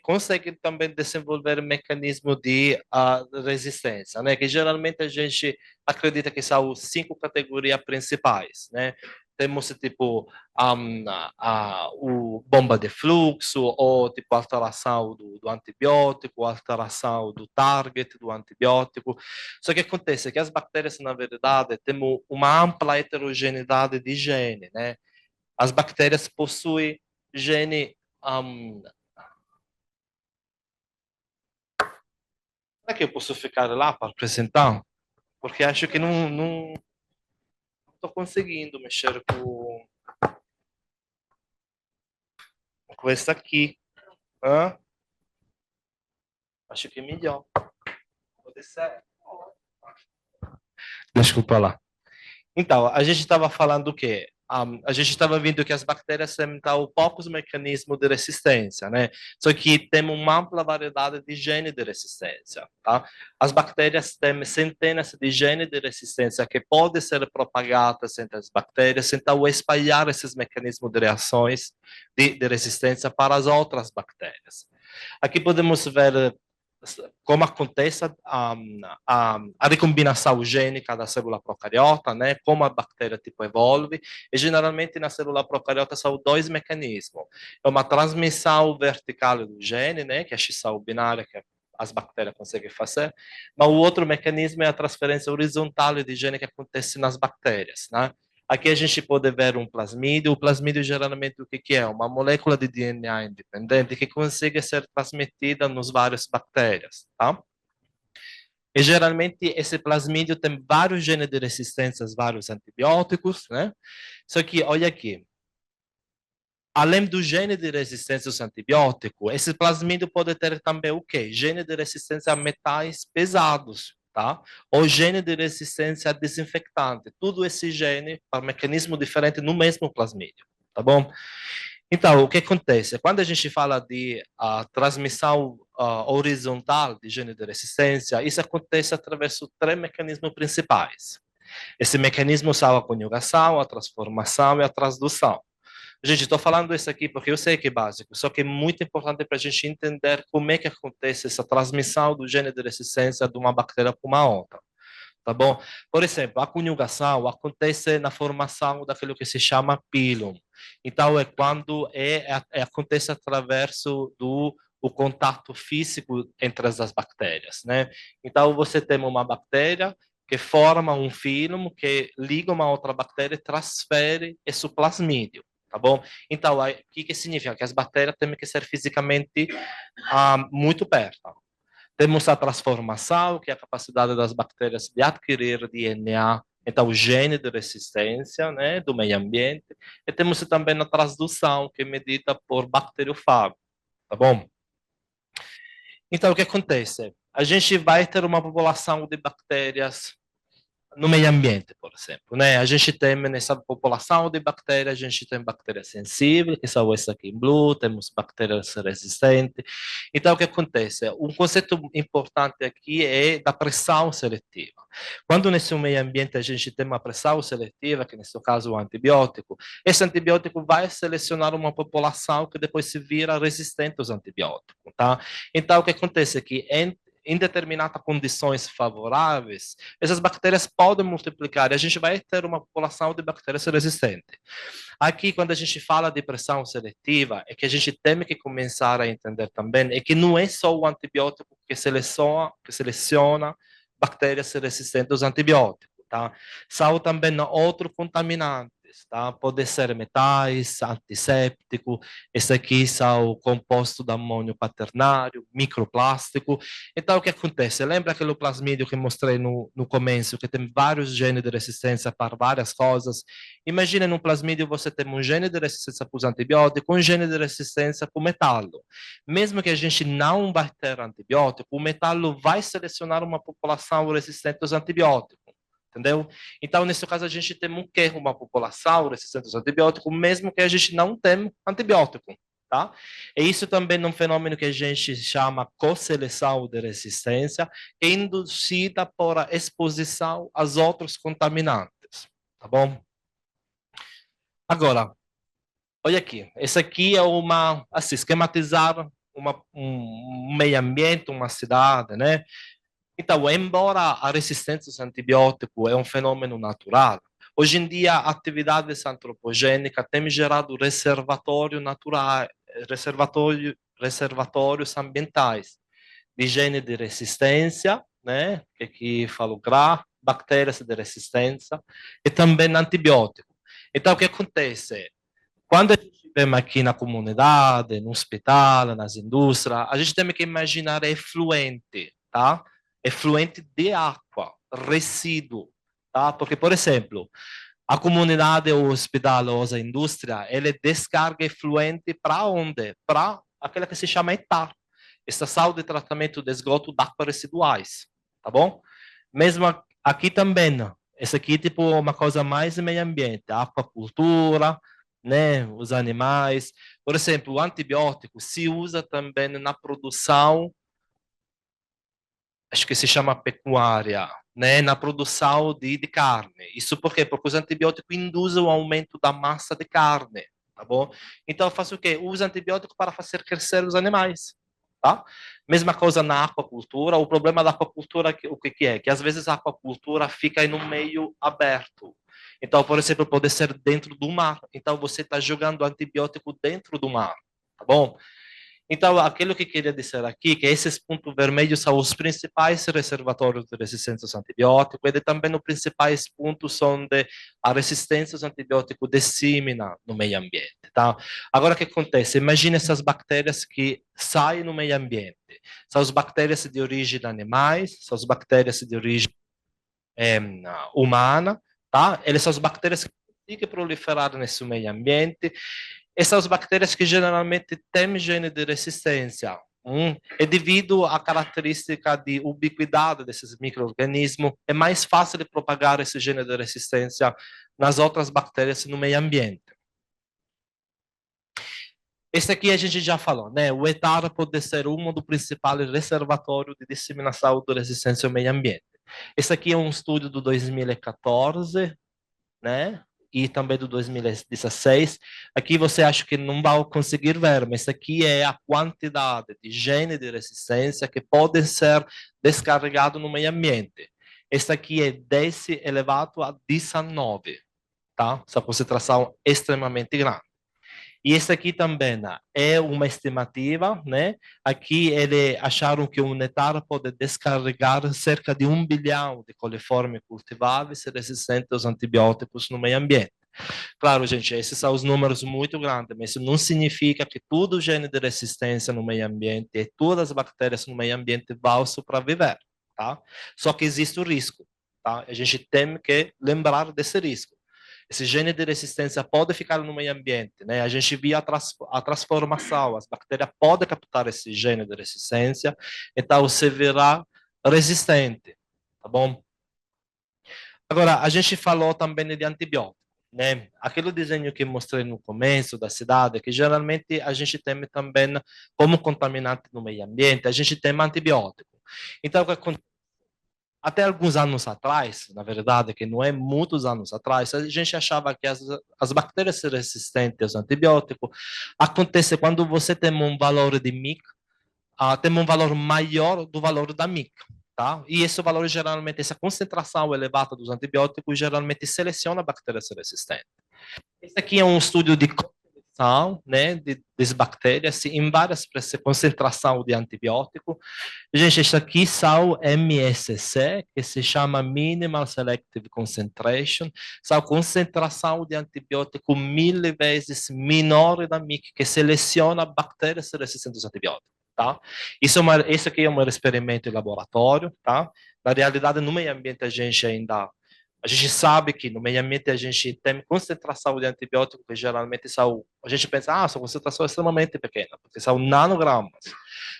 conseguem também desenvolver mecanismo de resistência, né? Que geralmente a gente acredita que são 5 categorias principais, né? Temos tipo o bomba de fluxo, ou tipo alteração do antibiótico, alteração do target do antibiótico. Só que acontece que as bactérias, na verdade, têm uma ampla heterogeneidade de gene, né? As bactérias possuem gene. Será que eu posso ficar lá para apresentar? Porque acho que não estou conseguindo mexer com esse aqui. Acho que é melhor. Pode ser. Desculpa lá. Então, a gente estava falando do quê? a gente estava vendo que as bactérias têm então, poucos mecanismos de resistência, né? Só que tem uma ampla variedade de genes de resistência, tá? As bactérias têm centenas de genes de resistência que podem ser propagadas entre as bactérias, então espalhar esses mecanismos de reações de resistência para as outras bactérias. Aqui podemos ver como acontece a recombinação gênica da célula procariota, né? Como a bactéria tipo evolve. E geralmente na célula procariota são dois mecanismos. É uma transmissão vertical do gene, né? Que é a xisão binária que as bactérias conseguem fazer. Mas o outro mecanismo é a transferência horizontal de gene que acontece nas bactérias, né? Aqui a gente pode ver um plasmídio. O plasmídio, geralmente, o que é? Uma molécula de DNA independente que consegue ser transmitida nos várias bactérias, tá? E, geralmente, esse plasmídio tem vários genes de resistência, vários antibióticos, né? Só que, olha aqui, além do gene de resistência aos antibióticos, esse plasmídio pode ter também o quê? Gene de resistência a metais pesados, tá? Ou gene de resistência a desinfectante. Tudo esse gene para um mecanismo diferente no mesmo plasmídio, tá bom? Então, o que acontece? Quando a gente fala de transmissão horizontal de gene de resistência, isso acontece através de três mecanismos principais. Esse mecanismo são a conjugação, a transformação e a transdução. Gente, estou falando isso aqui porque eu sei que é básico, só que é muito importante para a gente entender como é que acontece essa transmissão do gene de resistência de uma bactéria para uma outra. Tá bom? Por exemplo, a conjugação acontece na formação daquilo que se chama pílum. Então, é quando acontece através do o contato físico entre as bactérias, né? Então, você tem uma bactéria que forma um fílum que liga uma outra bactéria e transfere esse plasmídio, tá bom? Então, o que significa? Que as bactérias têm que ser fisicamente muito perto. Temos a transformação, que é a capacidade das bactérias de adquirir DNA, então o gene de resistência, né, do meio ambiente. E temos também a transdução, que é medida por bacteriofágos, tá bom? Então, o que acontece? A gente vai ter uma população de bactérias no meio ambiente, por exemplo, né? A gente tem nessa população de bactérias, a gente tem bactérias sensíveis, que são essas aqui em blue, temos bactérias resistentes. Então, o que acontece? Um conceito importante aqui é da pressão seletiva. Quando nesse meio ambiente a gente tem uma pressão seletiva, que nesse caso é o antibiótico, esse antibiótico vai selecionar uma população que depois se vira resistente aos antibióticos, tá? Então, o que acontece é que em determinadas condições favoráveis, essas bactérias podem multiplicar e a gente vai ter uma população de bactérias resistentes. Aqui, quando a gente fala de pressão seletiva, é que a gente tem que começar a entender também é que não é só o antibiótico que seleciona bactérias resistentes aos antibióticos, tá? São também outros contaminantes, tá? Pode ser metais, antisséptico, esse aqui são o composto de amônio quaternário, microplástico. Então, o que acontece? Lembra aquele plasmídio que mostrei no começo, que tem vários genes de resistência para várias coisas? Imagina no plasmídio você tem um gene de resistência para os antibióticos, um gene de resistência para o metalo. Mesmo que a gente não vai ter antibiótico, o metalo vai selecionar uma população resistente aos antibióticos. Entendeu? Então, nesse caso, a gente tem uma população resistente aos antibióticos, mesmo que a gente não tenha antibiótico, tá? E isso também é um fenômeno que a gente chama co-seleção de resistência, que é induzida por a exposição aos outros contaminantes, tá bom? Agora, olha aqui, esse aqui é assim, esquematizar um meio ambiente, uma cidade, né? Então, embora a resistência aos antibióticos é um fenômeno natural, hoje em dia a atividade antropogênica tem gerado reservatórios ambientais de gene de resistência, né, que aqui falo GRA, bactérias de resistência, e também antibióticos. Então, o que acontece? Quando a gente vem aqui na comunidade, no hospital, nas indústrias, a gente tem que imaginar efluente, tá? Efluente de água, resíduo, tá? Porque, por exemplo, a comunidade, o hospital ou a indústria, ele descarga efluente para onde? Para aquela que se chama ETAR, Estação de Tratamento de Esgoto de Águas Residuais, tá bom? Mesmo aqui também, Esse aqui é tipo uma coisa mais meio ambiente, a aquacultura, né, os animais. Por exemplo, o antibiótico se usa também na produção, acho que se chama pecuária, né, na produção de carne. Isso por quê? Porque os antibióticos induzem o aumento da massa de carne, tá bom? Então, eu faço o quê? Uso antibiótico para fazer crescer os animais, tá? Mesma coisa na aquacultura. O problema da aquacultura, o que é? Que às vezes a aquacultura fica em um meio aberto. Então, por exemplo, pode ser dentro do mar. Então, você está jogando antibiótico dentro do mar, tá bom? Então, aquilo que queria dizer aqui, que esses pontos vermelhos são os principais reservatórios de resistência aos antibióticos, e também os principais pontos onde a resistência aos antibióticos dissemina no meio ambiente, tá? Agora, o que acontece? Imagine essas bactérias que saem no meio ambiente. São as bactérias de origem animais, são as bactérias de origem humana, tá? Elas são as bactérias que conseguem proliferar nesse meio ambiente. Essas bactérias que geralmente têm gene de resistência. É devido à característica de ubiquidade desses micro-organismos, é mais fácil de propagar esse gene de resistência nas outras bactérias no meio ambiente. Esse aqui a gente já falou, né? O etar pode ser um dos principais reservatórios de disseminação de resistência ao meio ambiente. Esse aqui é um estudo do 2014, né? E também do 2016. Aqui você acha que não vai conseguir ver, mas aqui é a quantidade de gene de resistência que podem ser descarregados no meio ambiente. Esse aqui é 10 elevado a 19, tá? Essa concentração extremamente grande. E esse aqui também é uma estimativa, né? Aqui eles acharam que o netar pode descarregar cerca de 1 bilhão de coliformes cultiváveis resistentes aos antibióticos no meio ambiente. Claro, gente, esses são os números muito grandes, mas isso não significa que todo o gene de resistência no meio ambiente e todas as bactérias no meio ambiente vão sobreviver, tá? Só que existe o risco, tá? A gente tem que lembrar desse risco. Esse gene de resistência pode ficar no meio ambiente, né? A gente via a transformação, as bactérias podem captar esse gene de resistência, então você virá resistente, tá bom? Agora, a gente falou também de antibiótico, né? Aquele desenho que mostrei no começo da cidade, que geralmente a gente tem também como contaminante no meio ambiente, a gente tem antibiótico. Então, o que acontece? Até alguns anos atrás, na verdade, que não é muitos anos atrás, a gente achava que as bactérias resistentes aos antibióticos acontece quando você tem um valor de MIC, tem um valor maior do valor da MIC, tá? E esse valor geralmente, essa concentração elevada dos antibióticos geralmente seleciona bactérias resistentes. Esse aqui é um estudo de né, das bactérias em várias concentrações de antibiótico. Gente, isso aqui são MSC, que se chama Minimal Selective Concentration, são concentração de antibiótico 1000 vezes menor da MIC, que seleciona bactérias resistentes aos antibióticos, tá? Isso aqui é um experimento em laboratório, tá? Na realidade, no meio ambiente a gente sabe que no meio ambiente a gente tem concentração de antibióticos que geralmente são, a gente pensa, são concentração extremamente pequena, porque são nanogramas.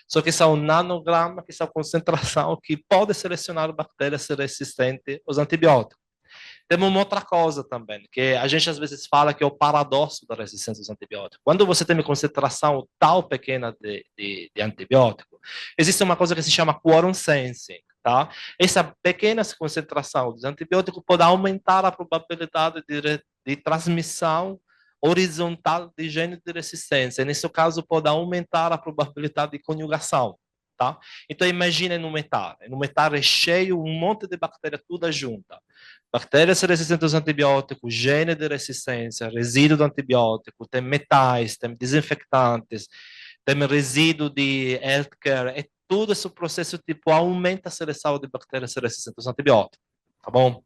Só que são nanogramas que são concentração que pode selecionar bactérias resistentes aos antibióticos. Temos uma outra coisa também, que a gente às vezes fala que é o paradoxo da resistência aos antibióticos. Quando você tem uma concentração tão pequena de antibiótico, existe uma coisa que se chama quorum sensing. Tá? Essa pequena concentração de antibiótico pode aumentar a probabilidade de transmissão horizontal de gene de resistência. Nesse caso, pode aumentar a probabilidade de conjugação. Tá? Então, imagine no metar. No metar é cheio, um monte de bactérias todas juntas. Bactérias resistentes aos antibióticos, gene de resistência, resíduo de antibiótico, tem metais, tem desinfectantes, tem resíduo de healthcare, todo esse processo tipo aumenta a seleção de bactérias resistentes aos antibióticos, tá bom?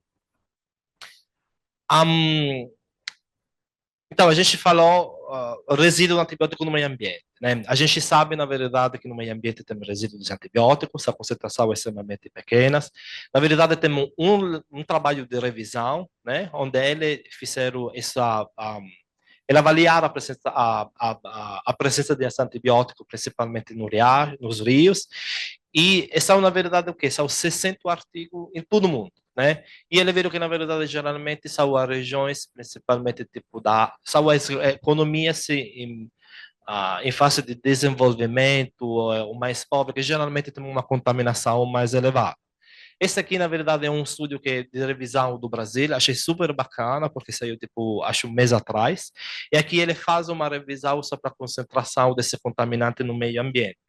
Então, a gente falou resíduo de antibiótico no meio ambiente, né? A gente sabe, na verdade, que no meio ambiente tem resíduos de antibióticos, a concentração é extremamente pequenas. Na verdade, temos um trabalho de revisão, né? Onde eles fizeram ele avaliaram a presença de antibiótico, principalmente nos rios, e são, na verdade, o quê? São 60 artigos em todo o mundo, né? E ele viu que, na verdade, geralmente são as regiões, principalmente, tipo, são as economias em fase de desenvolvimento, ou mais pobre, que geralmente tem uma contaminação mais elevada. Esse aqui, na verdade, é um estudo que é de revisão do Brasil, achei super bacana, porque saiu, tipo, acho um mês atrás, e aqui ele faz uma revisão sobre a concentração desse contaminante no meio ambiente.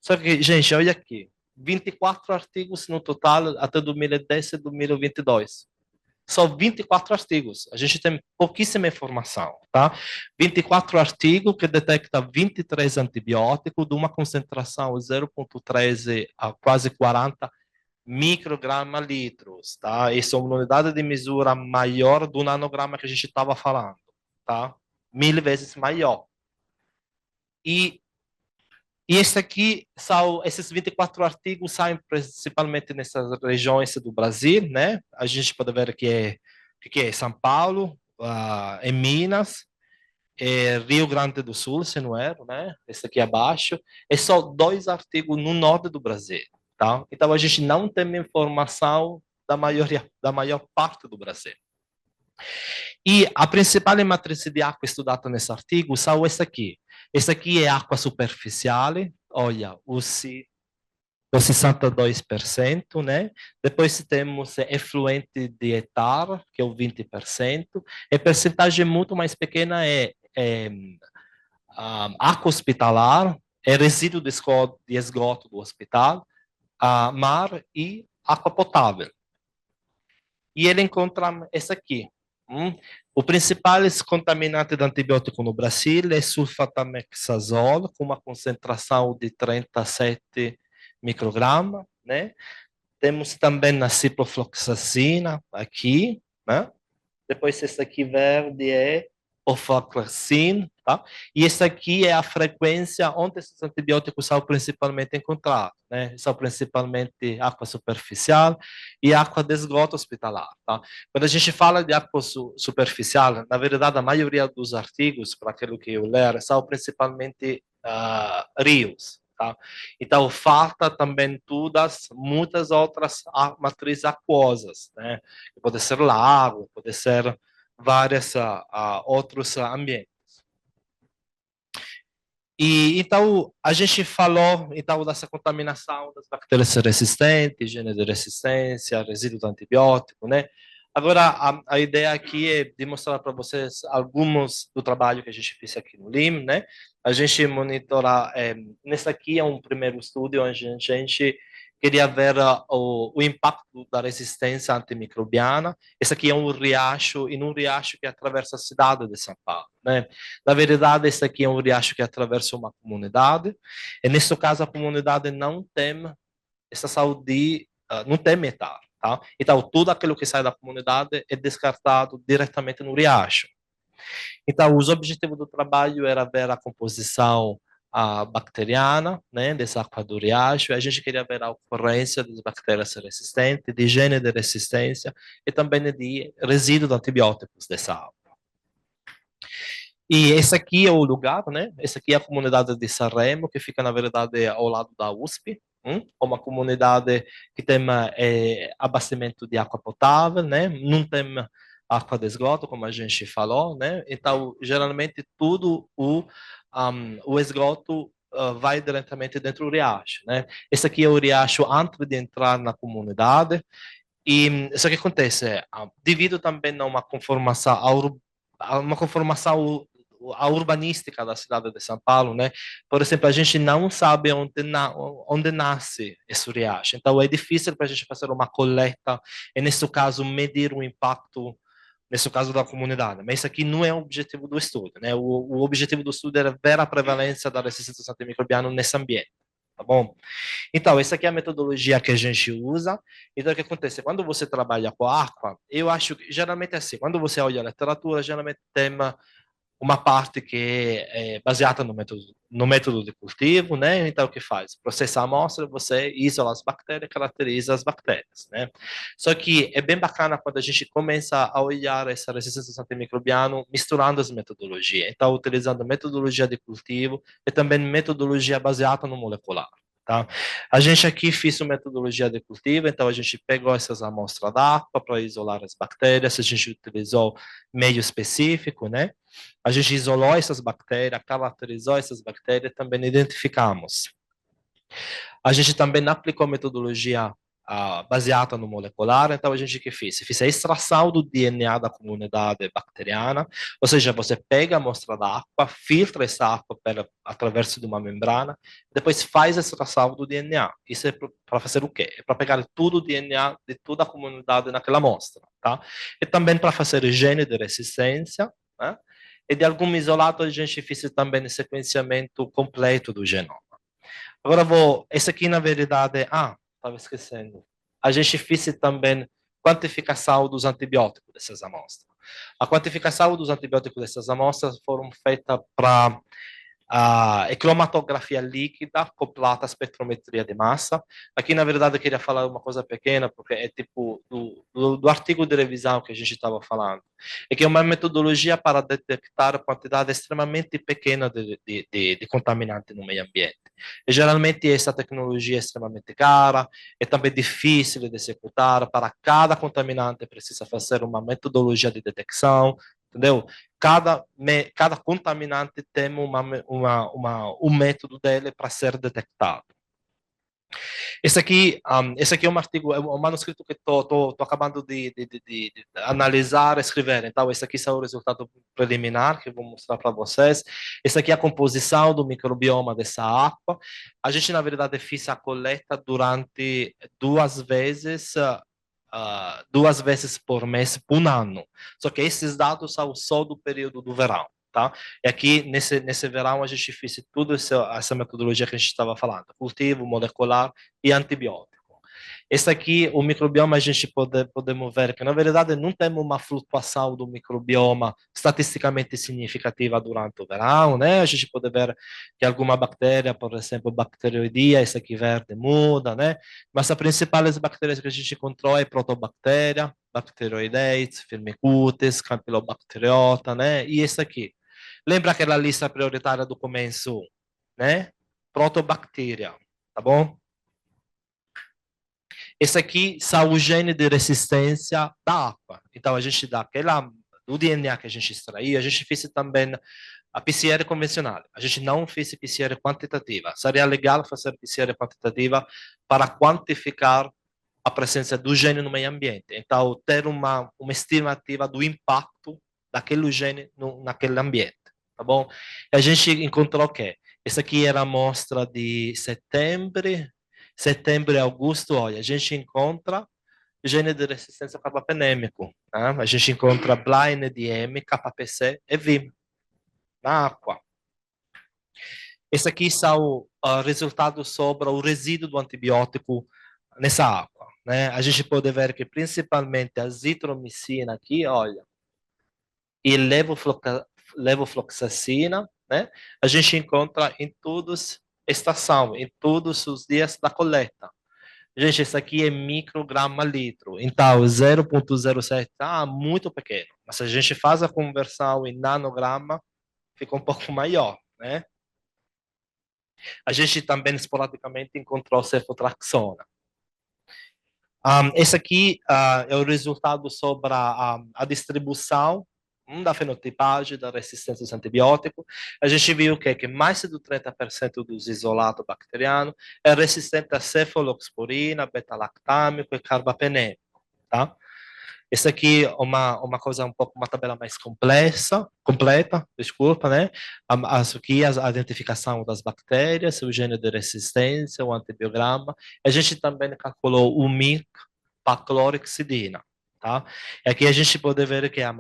Só que, gente, olha aqui, 24 artigos no total até 2010 e 2022. Só 24 artigos. A gente tem pouquíssima informação, tá? 24 artigos que detectam 23 antibióticos de uma concentração 0,13 a quase 40 micrograma litros, tá? Isso é uma unidade de mesura maior do nanograma que a gente estava falando, tá? 1000 vezes maior. E esse aqui são, esses 24 artigos saem principalmente nessas regiões do Brasil, né? A gente pode ver que é São Paulo, em Minas, Rio Grande do Sul, se não é, né? Esse aqui abaixo. É só 2 artigos no norte do Brasil, tá? Então a gente não tem informação da maior parte do Brasil. E a principal matriz de água estudada nesse artigo são esse aqui. Esse aqui é água superficial, olha, o 62%, né? Depois temos efluente de etar, que é o 20%. A percentagem muito mais pequena é água hospitalar, é resíduo de esgoto do hospital, mar e água potável. E ele encontra esse aqui. O principal contaminante de antibiótico no Brasil é sulfatamexazol, com uma concentração de 37 microgramas, né? Temos também a ciprofloxacina aqui, né? Depois esse aqui verde é oflaclacin, tá? E esse aqui é a frequência onde esses antibióticos são principalmente encontrados, né? São principalmente água superficial e água de esgoto hospitalar, tá? Quando a gente fala de água superficial, na verdade a maioria dos artigos, para aquilo que eu ler, são principalmente rios, tá? Então falta também muitas outras matrizes aquosas, né? Pode ser lago, pode ser vários outros ambientes. E então a gente falou então dessa contaminação das bactérias resistentes, gene de resistência, resíduo de antibiótico, né? Agora a ideia aqui é de mostrar para vocês alguns do trabalho que a gente fez aqui no LIM, né? A gente monitora, nesse aqui é um primeiro estudo onde a gente queria ver o impacto da resistência antimicrobiana. Esse aqui é um riacho, e um riacho que atravessa a cidade de São Paulo, né? Na verdade, esse aqui é um riacho que atravessa uma comunidade, e nesse caso a comunidade não tem essa saúde, não tem metal, tá? Então, tudo aquilo que sai da comunidade é descartado diretamente no riacho. Então, os objetivos do trabalho era ver a composição bacteriana, né, dessa água do riacho. A gente queria ver a ocorrência das bactérias resistentes, de gene de resistência e também de resíduo de antibióticos dessa água. E esse aqui é o lugar, né? Essa aqui é a comunidade de Sanremo, que fica, na verdade, ao lado da USP. Uma comunidade que tem abastecimento de água potável, né? Não tem água de esgoto, como a gente falou, né? Então, geralmente, tudo o esgoto vai diretamente dentro do riacho, né? Esse aqui é o riacho antes de entrar na comunidade. E isso que acontece, devido também a uma conformação a urbanística da cidade de São Paulo, né? Por exemplo, a gente não sabe onde nasce esse riacho, então é difícil para a gente fazer uma coleta e, nesse caso, medir o impacto, nesse caso, da comunidade. Mas isso aqui não é o objetivo do estudo, né? O objetivo do estudo era ver a prevalência da resistência antimicrobiana nesse ambiente, tá bom? Então, essa aqui é a metodologia que a gente usa. Então, o que acontece? Quando você trabalha com água, eu acho que geralmente é assim, quando você olha a literatura, geralmente tem uma parte que é baseada no método de cultivo, né? Então, o que faz? Processa a amostra, você isola as bactérias, caracteriza as bactérias, né? Só que é bem bacana quando a gente começa a olhar essa resistência antimicrobiana misturando as metodologias. Então, utilizando metodologia de cultivo e também metodologia baseada no molecular. Tá? A gente aqui fez uma metodologia de cultivo, então a gente pegou essas amostras d'água para isolar as bactérias, a gente utilizou meio específico, né? A gente isolou essas bactérias, caracterizou essas bactérias, também identificamos. A gente também aplicou metodologia baseada no molecular, então a gente que fez? Fiz a extração do DNA da comunidade bacteriana, ou seja, você pega a amostra da água, filtra essa água através de uma membrana, depois faz a extração do DNA. Isso é para fazer o quê? É para pegar todo o DNA de toda a comunidade naquela amostra, tá? E também para fazer gene de resistência, né? E de algum isolado a gente fez também o sequenciamento completo do genoma. Agora esse aqui na verdade, estava esquecendo. A gente fez também quantificação dos antibióticos dessas amostras. A quantificação dos antibióticos dessas amostras foram feitas para a cromatografia líquida acoplada à espectrometria de massa. Aqui, na verdade, eu queria falar uma coisa pequena, porque é tipo do artigo de revisão que a gente estava falando. É que é uma metodologia para detectar a quantidade extremamente pequena de contaminante no meio ambiente. E, geralmente, essa tecnologia é extremamente cara, é também difícil de executar. Para cada contaminante, precisa fazer uma metodologia de detecção, entendeu? Cada contaminante tem um método dele para ser detectado. Esse aqui é um artigo, é um manuscrito que estou acabando de analisar, escrever. Então, esse aqui é o resultado preliminar que eu vou mostrar para vocês. Esse aqui é a composição do microbioma dessa água. A gente, na verdade, fez a coleta durante 2 vezes por mês, por um ano. Só que esses dados são só do período do verão, tá? E aqui, nesse verão, a gente fez tudo essa metodologia que a gente estava falando, cultivo, molecular e antibiótico. Esse aqui, o microbioma, a gente podemos ver que, na verdade, não temos uma flutuação do microbioma estatisticamente significativa durante o verão, né? A gente pode ver que alguma bactéria, por exemplo, bacteroidia, essa aqui verde, muda, né? Mas as principais bactérias que a gente encontrou é protobactéria, bacteroidetes, firmicutes, campylobacteriota, né? E esse aqui. Lembra aquela lista prioritária do começo, né? Protobactéria, tá bom? Esse aqui são o gene de resistência da água. Então, a gente dá do DNA que a gente extraiu, a gente fez também a PCR convencional. A gente não fez PCR quantitativa. Seria legal fazer PCR quantitativa para quantificar a presença do gene no meio ambiente. Então, ter uma estimativa do impacto daquele gene naquele ambiente, tá bom? E a gente encontrou o quê? Essa aqui era a amostra de setembro e agosto. Olha, a gente encontra gene de resistência ao carbapenêmico, tá? A gente encontra BLA-NDM, KPC e VIM na água. Esse aqui são resultados sobre o resíduo do antibiótico nessa água, né? A gente pode ver que principalmente a azitromicina aqui, olha, e levofloxacina, né? A gente encontra em todos estação, em todos os dias da coleta. Gente, isso aqui é micrograma litro, então 0,07, muito pequeno. Mas se a gente faz a conversão em nanograma, fica um pouco maior, né? A gente também esporadicamente encontrou cefotraxona. Esse aqui é o resultado sobre a distribuição da fenotipagem da resistência aos antibióticos. A gente viu que mais de 30% dos isolados bacterianos é resistente a cefalosporina, beta-lactâmico e carbapenêmico, tá? Esse aqui é uma coisa uma tabela mais completa, desculpa, né? Aqui a identificação das bactérias, o gene de resistência, o antibiograma. A gente também calculou o MIC para clorexidina, tá? E aqui a gente pode ver que a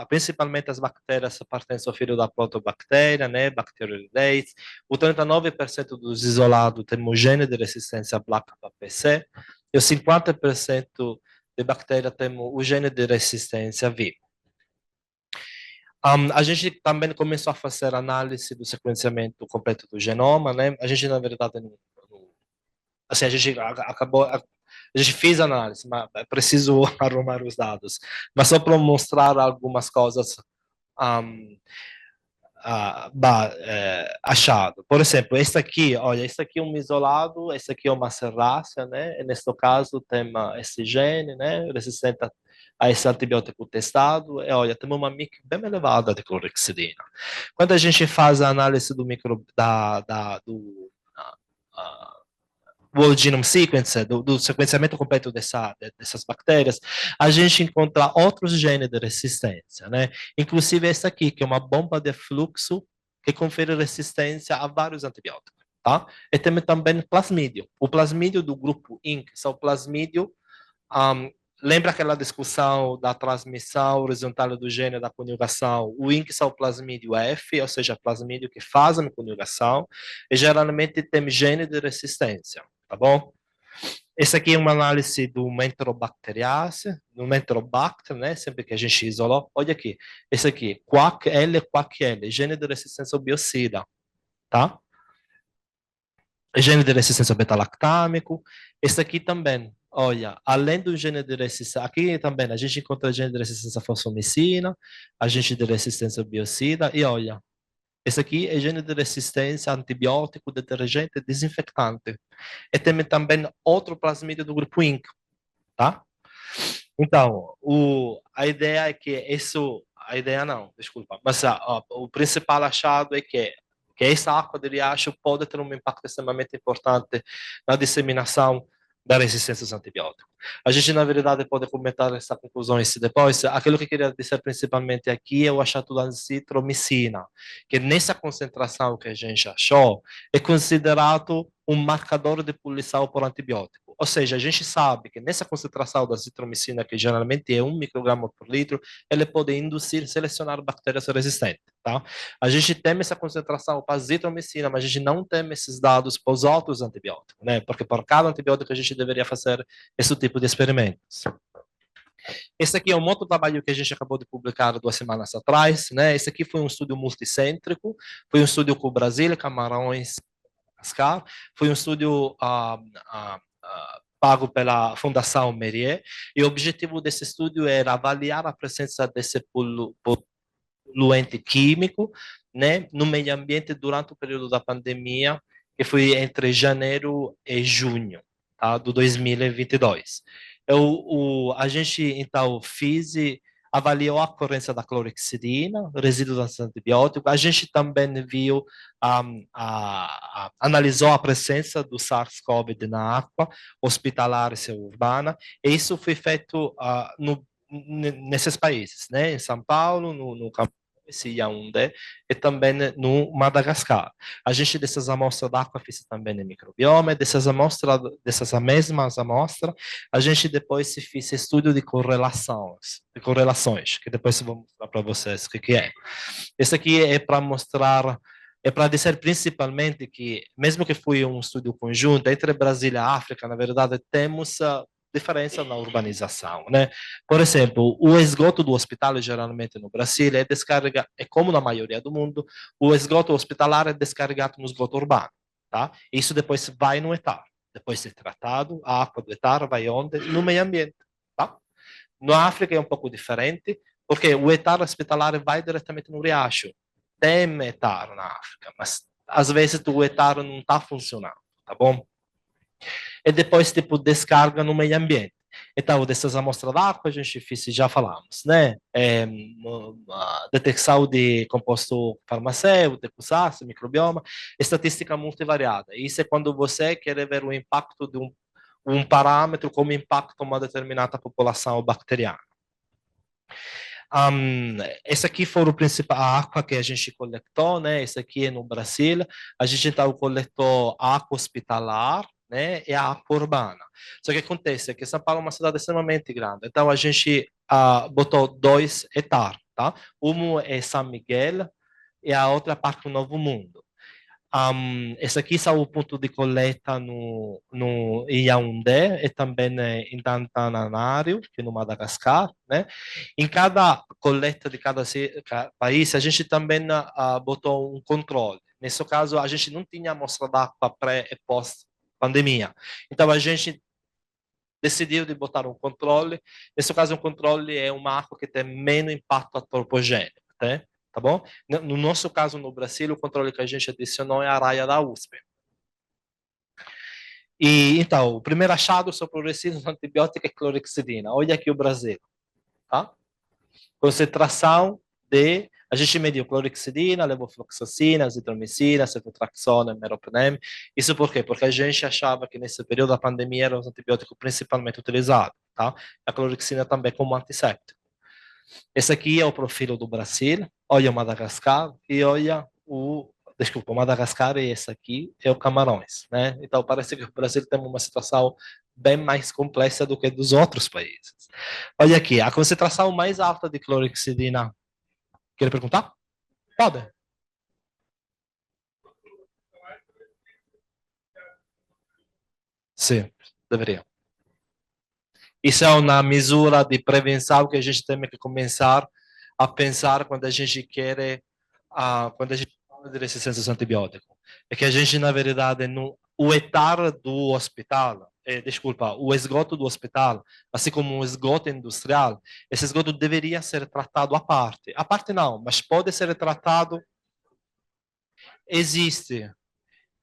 principalmente as bactérias pertencem ao filho da protobactéria, né? Bacteroidetes. O 39% dos isolados tem o gene de resistência BLA-KPC e o 50% de bactéria temos o gene de resistência vivo. A gente também começou a fazer análise do sequenciamento completo do genoma, né? A gente, na verdade, assim, a gente fez análise, mas é preciso arrumar os dados. Mas só para mostrar algumas coisas, achado. Por exemplo, esse aqui, olha, esse aqui é um isolado, esse aqui é uma serrácea, né? E neste caso tem esse gene, né? Resistente a esse antibiótico testado. E olha, tem uma MIC bem elevada de clorexidina. Quando a gente faz a análise do do Whole Genome Sequence, do sequenciamento completo dessas bactérias, a gente encontra outros genes de resistência, né? Inclusive esse aqui, que é uma bomba de fluxo que confere resistência a vários antibióticos, tá? E tem também plasmídio. O plasmídio do grupo INC, são plasmídio, lembra aquela discussão da transmissão horizontal do gene da conjugação? O INC são o plasmídio F, ou seja, plasmídio que fazem conjugação, e geralmente tem gene de resistência, tá bom? Esse aqui é uma análise do Enterobacteriaceae, do Enterobacter, né? Sempre que a gente isolou. Olha aqui, esse aqui, Quack-L, gene de resistência ao biocida, tá? Gene de resistência ao beta-lactâmico. Esse aqui também, olha, além do gene de resistência, aqui também a gente encontra gene de resistência à fosfomicina, a gene de resistência ao biocida, e olha, esse aqui é gene de resistência a antibiótico, detergente, desinfectante. E tem também outro plasmídio do grupo INC, tá? Então, a ideia é que isso, a ideia não, desculpa, mas o principal achado é que essa água de riacho pode ter um impacto extremamente importante na disseminação da resistência aos antibióticos. A gente, na verdade, pode comentar essas conclusões depois. Aquilo que eu queria dizer principalmente aqui é o achado da azitromicina, que nessa concentração que a gente achou, é considerado um marcador de poluição por antibiótico. Ou seja, a gente sabe que nessa concentração da azitromicina, que geralmente é 1 micrograma por litro, ele pode induzir, selecionar bactérias resistentes. Tá? A gente tem essa concentração para a azitromicina, mas a gente não tem esses dados para os outros antibióticos, né? Porque por cada antibiótico a gente deveria fazer esse tipo de experimentos. Esse aqui é um outro trabalho que a gente acabou de publicar 2 semanas atrás, né? Esse aqui foi um estudo multicêntrico, foi um estudo com o Brasil, Camarões, Madagascar, foi um estudo pago pela Fundação Merier, e o objetivo desse estudo era avaliar a presença desse poluente químico, né, no meio ambiente durante o período da pandemia, que foi entre janeiro e junho, tá, do 2022. A gente, então, avaliou a ocorrência da clorexidina, resíduos antibióticos. A gente também viu, analisou a presença do SARS-CoV na água hospitalar e urbana, e isso foi feito nesses países, né? Em São Paulo, no Yaoundé, e também no Madagascar. A gente, dessas amostras d'água, fez também no microbioma, dessas mesmas amostras, a gente depois fez estudo de correlações, que depois eu vou mostrar para vocês o que é. Esse aqui é para mostrar, é para dizer principalmente que, mesmo que foi um estudo conjunto entre Brasil e África, na verdade, temos diferença na urbanização, né? Por exemplo, o esgoto do hospital, geralmente no Brasil, é como na maioria do mundo, o esgoto hospitalar é descarregado no esgoto urbano, tá? Isso depois vai no etar. Depois de tratado, a água do etar vai onde? No meio ambiente, tá? Na África é um pouco diferente, porque o etar hospitalar vai diretamente no riacho. Tem etar na África, mas às vezes o etar não está funcionando, tá bom? E depois, tipo, descarga no meio ambiente. Então, dessas amostras d'água, a gente fez, já falamos, né? Detecção de composto farmacêutico, ácido, microbioma, estatística multivariada. Isso é quando você quer ver o impacto de um parâmetro como impacta uma determinada população bacteriana. Esse aqui foi o principal, a água que a gente coletou, né? Esse aqui é no Brasil. A gente então coletou água hospitalar, né? E a água urbana. Só que acontece que São Paulo é uma cidade extremamente grande. Então a gente botou 2 etar, tá? Um é São Miguel e a outra parte do Novo Mundo. Esse aqui é o ponto de coleta no Yaoundé e também em Antananarivo, que é no Madagascar, né? Em cada coleta de cada país, a gente também botou um controle. Nesse caso, a gente não tinha amostra d'água pré e pós-pandemia. Então, a gente decidiu de botar um controle. Nesse caso, um controle é uma água que tem menos impacto antropogênico, tá? tá bom? No nosso caso, no Brasil, o controle que a gente adicionou é a raia da USP. E, então, o primeiro achado sobre o resíduo do antibiótico é clorexidina. Olha aqui o Brasil, tá? Concentração de... A gente mediu clorexidina, levofloxacina, azitromicina, cefotraxona, meropenem. Isso por quê? Porque a gente achava que nesse período da pandemia era o antibiótico principalmente utilizado, tá? A clorexidina também como antisséptico. Esse aqui é o perfil do Brasil. Olha o Madagascar e olha o... Desculpa, o Madagascar e esse aqui é o Camarões, né? Então parece que o Brasil tem uma situação bem mais complexa do que dos outros países. Olha aqui, a concentração mais alta de clorexidina. Quer perguntar? Pode. Sim, deveria. Isso é uma mesura de prevenção que a gente tem que começar a pensar quando a gente quer, quando a gente fala de resistência aos antibióticos. É que a gente, na verdade, o etar do hospital, desculpa, o esgoto do hospital, assim como o esgoto industrial, esse esgoto deveria ser tratado à parte. À parte não, mas pode ser tratado. Existe.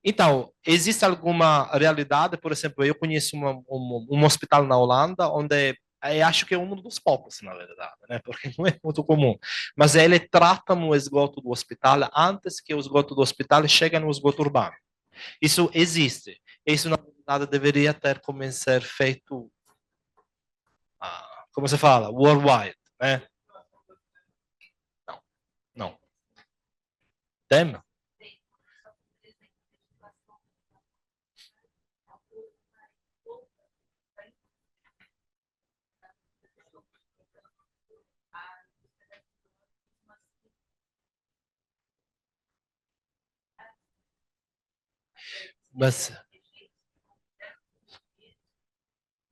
Então, existe alguma realidade, por exemplo, eu conheço um hospital na Holanda, onde eu acho que é um dos poucos, na verdade, né? Porque não é muito comum. Mas ele trata o esgoto do hospital antes que o esgoto do hospital chegue no esgoto urbano. Isso existe. Isso, na verdade, deveria ter como ser feito, como se fala, worldwide, né? Não, não. Tem? Mas...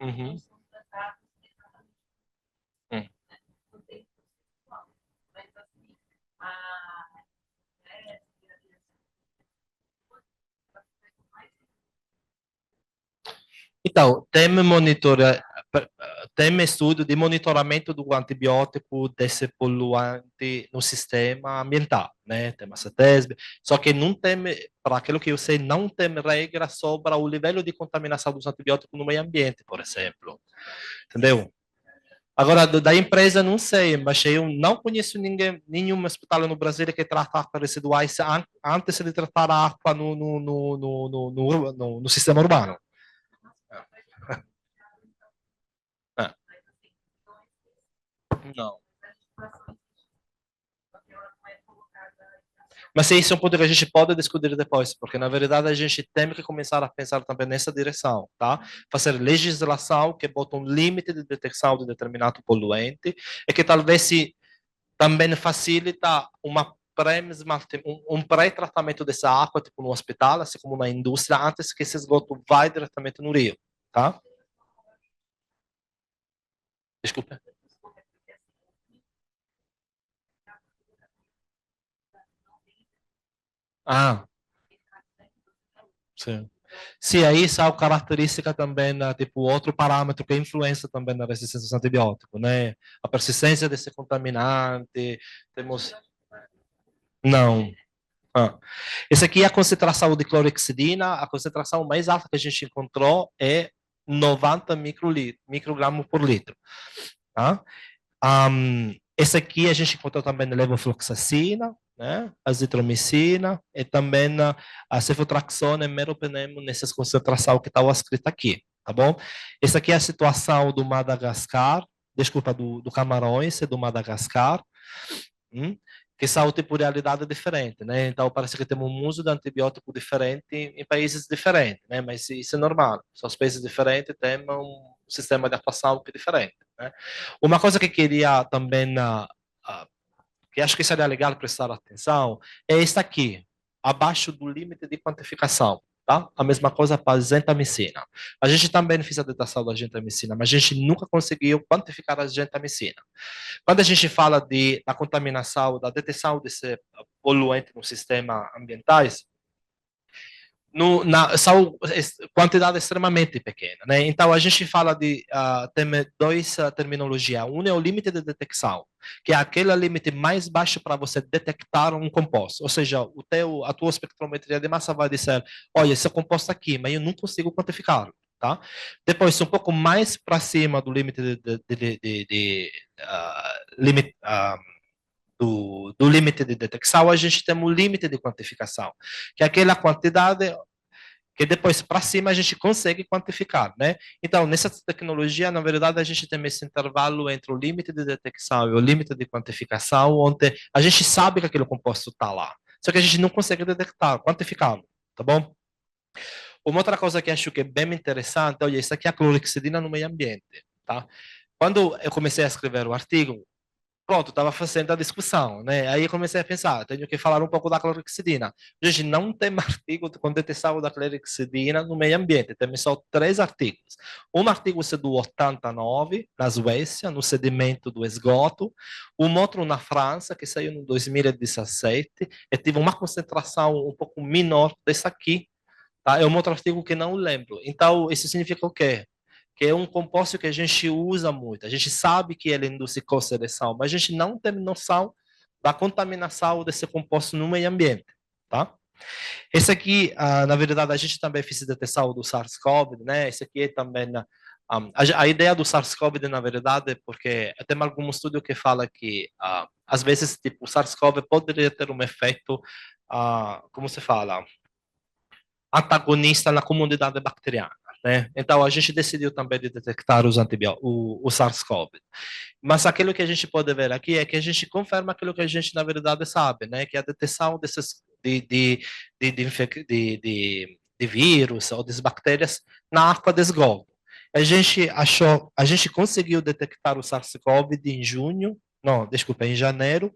Uhum. Então, tem estudo de monitoramento do antibiótico desse poluente no sistema ambiental, né? Tem a CETESB, só que não tem, para aquilo que eu sei, não tem regra sobre o nível de contaminação dos antibióticos no meio ambiente, por exemplo. Entendeu? Agora, da empresa, não sei, mas eu não conheço nenhum hospital no Brasil que trata água residuais antes de tratar a água no sistema urbano. Não. Mas isso é um ponto que a gente pode discutir depois, porque na verdade a gente tem que começar a pensar também nessa direção, tá? Fazer legislação que bota um limite de detecção de determinado poluente e que talvez se também facilita um pré-tratamento dessa água, tipo no hospital, assim como na indústria, antes que esse esgoto vai diretamente no rio, tá? Desculpa. Ah, sim. Sim, aí essa é a característica também, tipo, outro parâmetro que influencia também na resistência aos antibióticos, né? A persistência desse contaminante, temos... Não. Esse aqui é a concentração de clorexidina, a concentração mais alta que a gente encontrou é 90 microgramas por litro, tá? Esse aqui a gente encontrou também na levofloxacina, né? Azitromicina e também a cefotraxona e meropenem nessas concentrações que estava escrita aqui, tá bom? Essa aqui é a situação do Madagascar, desculpa, do Camarões e do Madagascar, que são tipo de realidade diferente, né? Então parece que temos um uso de antibiótico diferente em países diferentes, né? Mas isso é normal. São os países diferentes têm um sistema de atuação que é diferente, né? Uma coisa que queria também que acho que seria legal prestar atenção, é esta aqui, abaixo do limite de quantificação, tá? A mesma coisa para a gentamicina. A gente também fez a detecção da gentamicina, mas a gente nunca conseguiu quantificar a gentamicina. Quando a gente fala da contaminação, da detecção desse poluente no sistema ambientais, são quantidades extremamente pequenas, né? Então a gente fala tem dois terminologias. Um é o limite de detecção, que é aquele limite mais baixo para você detectar um composto. Ou seja, a tua espectrometria de massa vai dizer, olha, esse é composto aqui, mas eu não consigo quantificá-lo. Tá? Depois, um pouco mais para cima do limite do limite de detecção, a gente tem o limite de quantificação, que é aquela quantidade que depois para cima a gente consegue quantificar, né? Então, nessa tecnologia, na verdade, a gente tem esse intervalo entre o limite de detecção e o limite de quantificação, onde a gente sabe que aquele composto está lá, só que a gente não consegue detectar, quantificá-lo, tá bom? Uma outra coisa que acho que é bem interessante, olha, isso aqui é a clorexidina no meio ambiente, tá? Quando eu comecei a escrever o artigo, pronto, estava fazendo a discussão, né? Aí eu comecei a pensar, tenho que falar um pouco da clorexidina. Gente, não tem artigo com detecção da clorexidina no meio ambiente, temos só 3 artigos. Um artigo é do 89, na Suécia, no sedimento do esgoto. Um outro na França, que saiu em 2017, e teve uma concentração um pouco menor dessa aqui, tá? É um outro artigo que não lembro. Então, isso significa o quê? Que é um composto que a gente usa muito. A gente sabe que ele induz co-seleção, mas a gente não tem noção da contaminação desse composto no meio ambiente, tá? Esse aqui, na verdade, a gente também fez detecção do SARS-CoV, né? Esse aqui é também a ideia do SARS-CoV, na verdade, porque tem algum estudo que fala que às vezes tipo o SARS-CoV poderia ter um efeito, como se fala, antagonista na comunidade bacteriana, né? Então a gente decidiu também de detectar os antibióticos, o SARS-CoV. Mas aquilo que a gente pode ver aqui é que a gente confirma aquilo que a gente na verdade sabe, né? Que a detecção desses de vírus ou de bactérias na água de esgoto. A gente conseguiu detectar o SARS-CoV em janeiro,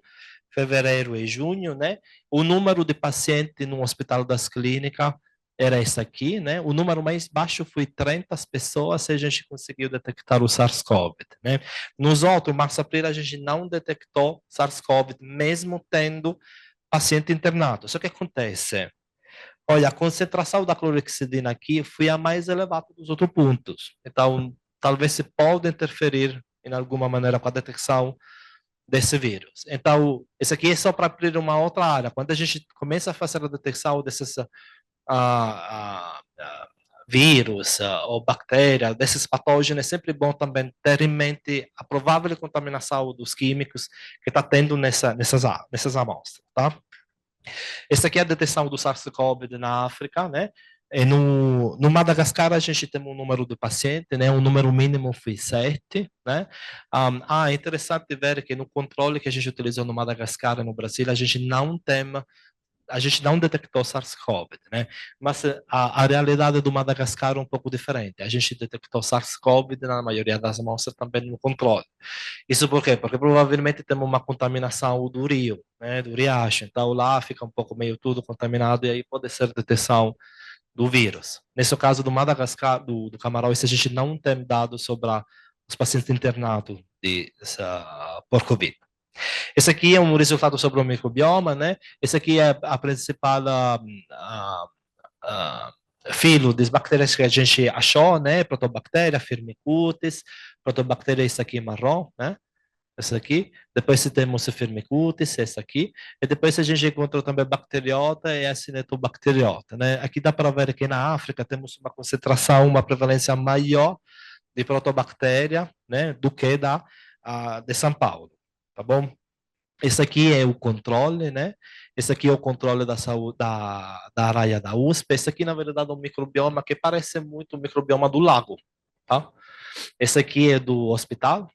fevereiro e junho, né? O número de pacientes no Hospital das Clínicas era esse aqui, né? O número mais baixo foi 30 pessoas e a gente conseguiu detectar o SARS-CoV, né? Nos outros, março, abril, a gente não detectou SARS-CoV, mesmo tendo paciente internado. Só que acontece, olha, a concentração da clorexidina aqui foi a mais elevada dos outros pontos. Então, talvez se pode interferir em alguma maneira com a detecção desse vírus. Então, isso aqui é só para abrir uma outra área. Quando a gente começa a fazer a detecção desses vírus ou bactéria, desses patógenos, é sempre bom também ter em mente a provável contaminação dos químicos que está tendo nessas amostras, tá? Essa aqui é a detecção do SARS-CoV na África, né? No Madagascar, a gente tem um número de pacientes, né? O número mínimo foi 7, né? É interessante ver que no controle que a gente utilizou no Madagascar e no Brasil, a gente não detectou SARS-CoV, né? Mas a realidade do Madagascar é um pouco diferente. A gente detectou SARS-CoV na maioria das amostras também no controle. Isso por quê? Porque provavelmente temos uma contaminação do rio, né? Do riacho. Então lá fica um pouco meio tudo contaminado e aí pode ser detecção do vírus. Nesse caso do Madagascar, do Camarões, a gente não tem dados sobre os pacientes internados por Covid. Esse aqui é um resultado sobre o microbioma, né? Esse aqui é a principal filo das bactérias que a gente achou, né? Protobactéria, Firmicutes, protobactéria esse aqui marrom, né? Esse aqui. Depois temos o Firmicutes, esse aqui. E depois a gente encontrou também bacteriota e a cinetobacteriota, né? Aqui dá para ver que na África temos uma concentração, uma prevalência maior de protobactéria, né? Do que de São Paulo, tá bom? Esse aqui é o controle, né? Esse aqui é o controle da saúde da área da USP. Esse aqui, na verdade, é um microbioma que parece muito o microbioma do lago, tá? Esse aqui é do hospital.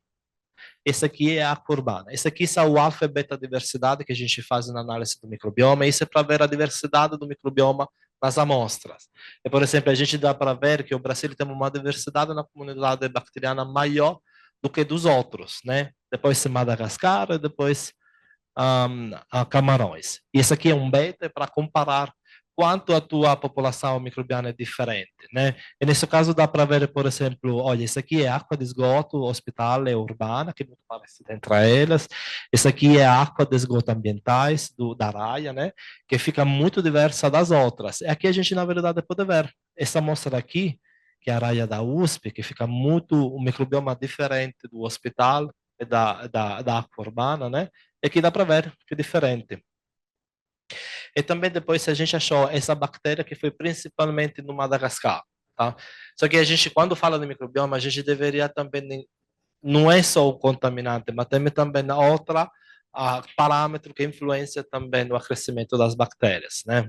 Esse aqui é a urbana. Esse aqui é o alfa e beta diversidade que a gente faz na análise do microbioma. Isso é para ver a diversidade do microbioma nas amostras. E, por exemplo, a gente dá para ver que o Brasil tem uma diversidade na comunidade bacteriana maior do que dos outros, né? Depois Madagascar, depois a Camarões. E esse aqui é um beta para comparar quanto a tua população microbiana é diferente, né? E nesse caso dá para ver, por exemplo, olha, isso aqui é água de esgoto hospital e urbana, que é muito parecida entre elas. Esse aqui é água de esgoto ambientais da Raia, né? Que fica muito diversa das outras. E aqui a gente, na verdade, pode ver essa amostra aqui, que é a Raia da USP, que fica muito um microbioma diferente do hospital e da água urbana, né? E aqui dá para ver que é diferente. E também depois a gente achou essa bactéria que foi principalmente no Madagascar, tá? Só que a gente, quando fala de microbioma, a gente deveria também, não é só o contaminante, mas também outra parâmetro que influencia também no crescimento das bactérias, né?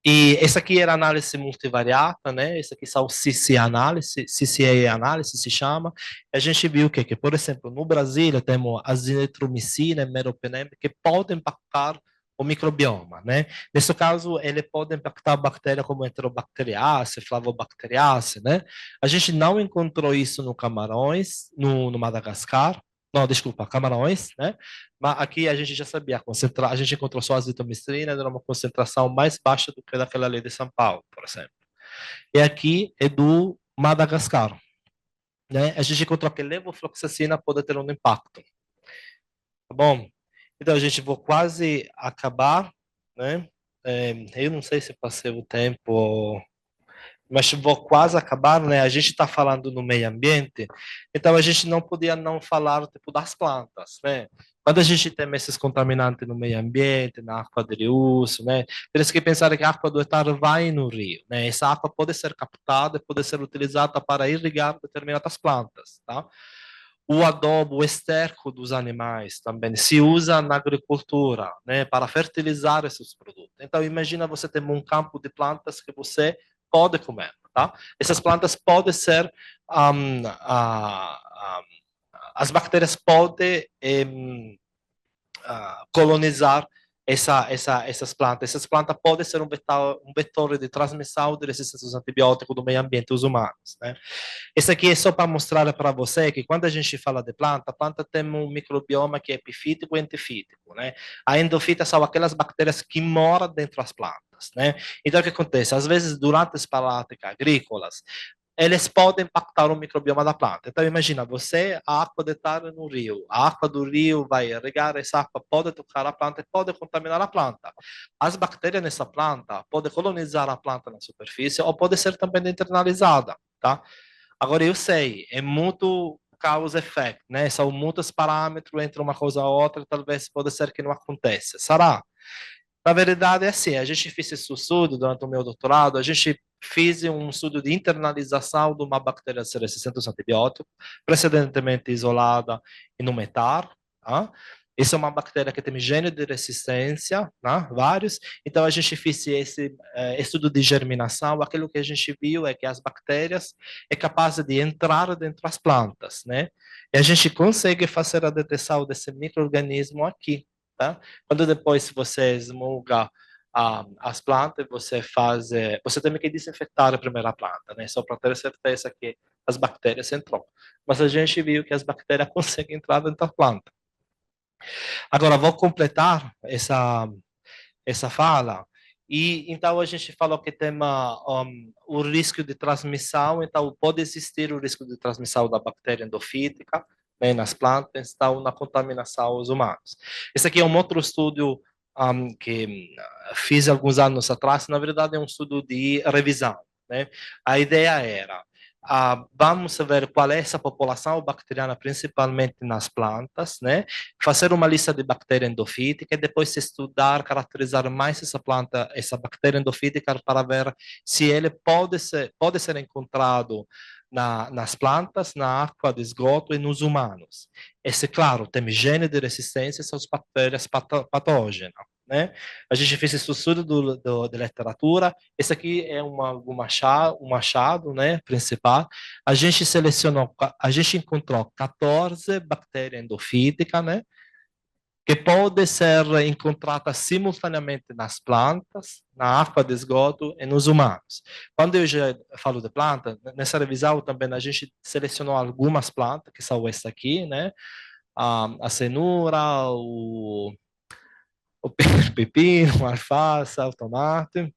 E essa aqui era análise multivariata, né? Esse aqui são CCA análise se chama. A gente viu que, por exemplo, no Brasil temos a azitromicina e meropenem que podem impactar o microbioma, né? Nesse caso, ele pode impactar a bactéria como enterobacteriase, flavobacteriase, né? A gente não encontrou isso no camarões, no Madagascar. Não, desculpa, camarões, né? Mas aqui a gente já sabia, a gente encontrou só a azitromicina, era uma concentração mais baixa do que daquela lei de São Paulo, por exemplo. E aqui é do Madagascar, né? A gente encontrou que levofloxacina pode ter um impacto. Tá bom? Então, a gente vou quase acabar, né? Eu não sei se passei o tempo, mas vou quase acabar, né? A gente está falando no meio ambiente, então a gente não podia não falar tipo das plantas, né? Quando a gente tem esses contaminantes no meio ambiente, na água de uso, né? Temos que pensar que a água do etar vai no rio, né? Essa água pode ser captada, pode ser utilizada para irrigar determinadas plantas, tá? O adubo, o esterco dos animais também se usa na agricultura, né, para fertilizar esses produtos. Então, imagina você ter um campo de plantas que você pode comer, tá? Essas plantas podem ser, as bactérias podem colonizar essas plantas. Essas plantas podem ser um vetor de transmissão de resistência aos antibióticos do meio ambiente dos humanos, né? Esse aqui é só para mostrar para você que quando a gente fala de planta, a planta tem um microbioma que é epifítico e endofítico, né? A endofita são aquelas bactérias que moram dentro das plantas, né? Então, o que acontece? Às vezes, durante as práticas agrícolas, eles podem impactar o microbioma da planta. Então, imagina, você, a água detada no rio, a água do rio vai irrigar essa água, pode tocar a planta e pode contaminar a planta. As bactérias nessa planta podem colonizar a planta na superfície ou pode ser também internalizada, tá? Agora, eu sei, é muito causa efeito, né? São muitos parâmetros entre uma coisa e outra, talvez pode ser que não aconteça. Será? Na verdade, é assim, a gente fez esse estudo durante o meu doutorado, a gente fez um estudo de internalização de uma bactéria resistente aos antibióticos, precedentemente isolada em um metar, tá? Essa é uma bactéria que tem gene de resistência, né? Vários. Então, a gente fez esse estudo de germinação. Aquilo que a gente viu é que as bactérias é capaz de entrar dentro das plantas, né? E a gente consegue fazer a detecção desse micro-organismo aqui, tá? Quando depois você esmuga as plantas, você tem que desinfetar a primeira planta, né? Só para ter certeza que as bactérias entram. Mas a gente viu que as bactérias conseguem entrar dentro da planta. Agora, vou completar essa fala. E então a gente falou que tem o risco de transmissão, então pode existir o risco de transmissão da bactéria endofítica, né, nas plantas, então na contaminação aos humanos. Esse aqui é um outro estudo que fiz alguns anos atrás, na verdade é um estudo de revisão, né? A ideia era vamos ver qual é essa população bacteriana, principalmente nas plantas, né? Fazer uma lista de bactérias endofíticas e depois estudar, caracterizar mais essa planta, essa bactéria endofítica para ver se ele pode ser encontrado nas plantas, na água de esgoto e nos humanos. Esse, claro, tem gene de resistência às bactérias patógenas, né? A gente fez esse estudo da literatura. Esse aqui é um achado, né, principal. A gente encontrou 14 bactérias endofíticas, né, que podem ser encontradas simultaneamente nas plantas, na água de esgoto e nos humanos. Quando eu já falo de planta, nessa revisão também a gente selecionou algumas plantas, que são essa aqui, né, a cenoura, o pepino, a alface, o tomate.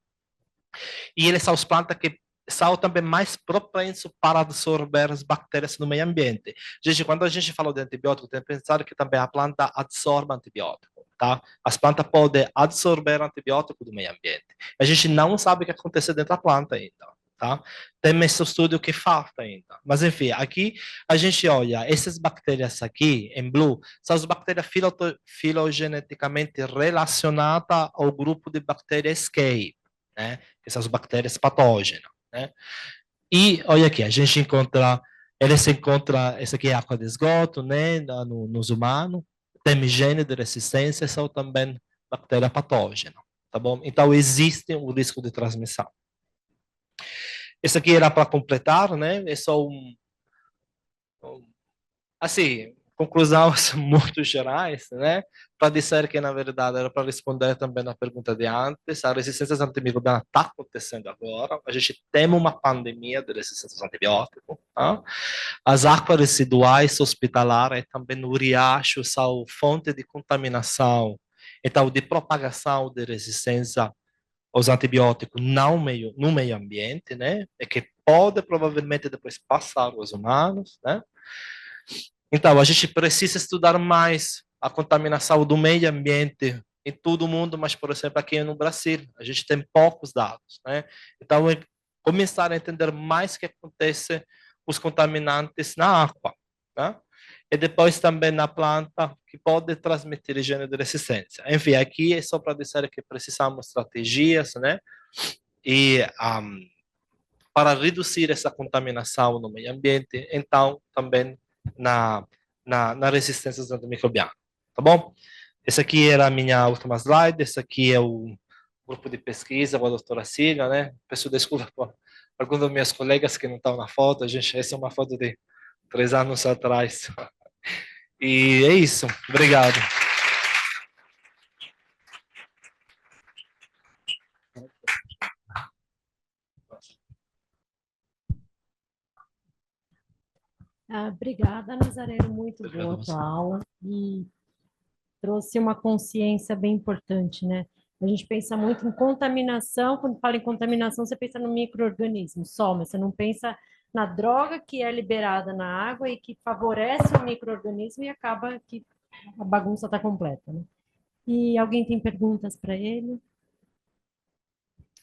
E eles são as plantas que são também mais propensos para absorver as bactérias no meio ambiente. Gente, quando a gente fala de antibiótico, tem que pensar que também a planta absorve antibiótico, tá? As plantas podem absorver antibiótico do meio ambiente. A gente não sabe o que acontece dentro da planta ainda, tá? Tem esse estudo que falta ainda. Mas, enfim, aqui a gente olha, essas bactérias aqui, em blue, são as bactérias filogeneticamente relacionadas ao grupo de bactérias escape, né? Que são as bactérias patógenas, né? E, olha aqui, a gente encontra, essa aqui é água de esgoto, né? Nos humanos, tem gene de resistência, são também bactéria patógena, tá bom? Então, existe um risco de transmissão. Esse aqui era para completar, né? É só assim, conclusões muito gerais, né? Para dizer que, na verdade, era para responder também na pergunta de antes, a resistência antimicrobiana está acontecendo agora, a gente tem uma pandemia de resistência a antibiótico, tá? As águas residuais hospitalares também no riacho são fonte de contaminação, então, de propagação de resistência aos antibióticos no meio ambiente, né? E que pode provavelmente depois passar aos humanos, né? Então, a gente precisa estudar mais a contaminação do meio ambiente em todo o mundo, mas, por exemplo, aqui no Brasil, a gente tem poucos dados, né? Então, é começar a entender mais o que acontece com os contaminantes na água, né? E depois também na planta, que pode transmitir gene de resistência. Enfim, aqui é só para dizer que precisamos de estratégias, né? E para reduzir essa contaminação no meio ambiente, então também na resistência antimicrobiana, tá bom? Essa aqui era a minha última slide, esse aqui é o grupo de pesquisa com a doutora Cília, né? Peço desculpa por alguns dos meus colegas que não estão na foto, gente, essa é uma foto de 3 anos atrás. E é isso, obrigado. Obrigada, Nazareno, muito boa a tua aula e trouxe uma consciência bem importante, né? A gente pensa muito em contaminação, quando fala em contaminação, você pensa no micro-organismo só, mas você não pensa na droga que é liberada na água e que favorece o micro-organismo e acaba que a bagunça está completa, né? E alguém tem perguntas para ele?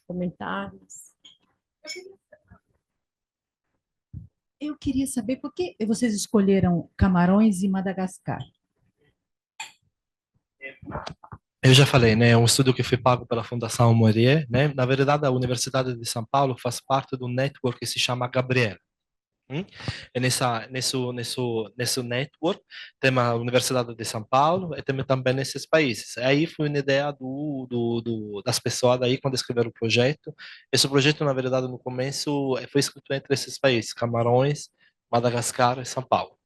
Comentários? Eu queria saber por que vocês escolheram Camarões e Madagascar. Eu já falei, né? É um estudo que foi pago pela Fundação Morier, né? Na verdade, a Universidade de São Paulo faz parte do network que se chama Gabriel. E nesse network tem a Universidade de São Paulo e tem também nesses países. Aí foi uma ideia das pessoas daí quando escreveram o projeto. Esse projeto, na verdade, no começo foi escrito entre esses países, Camarões, Madagascar e São Paulo.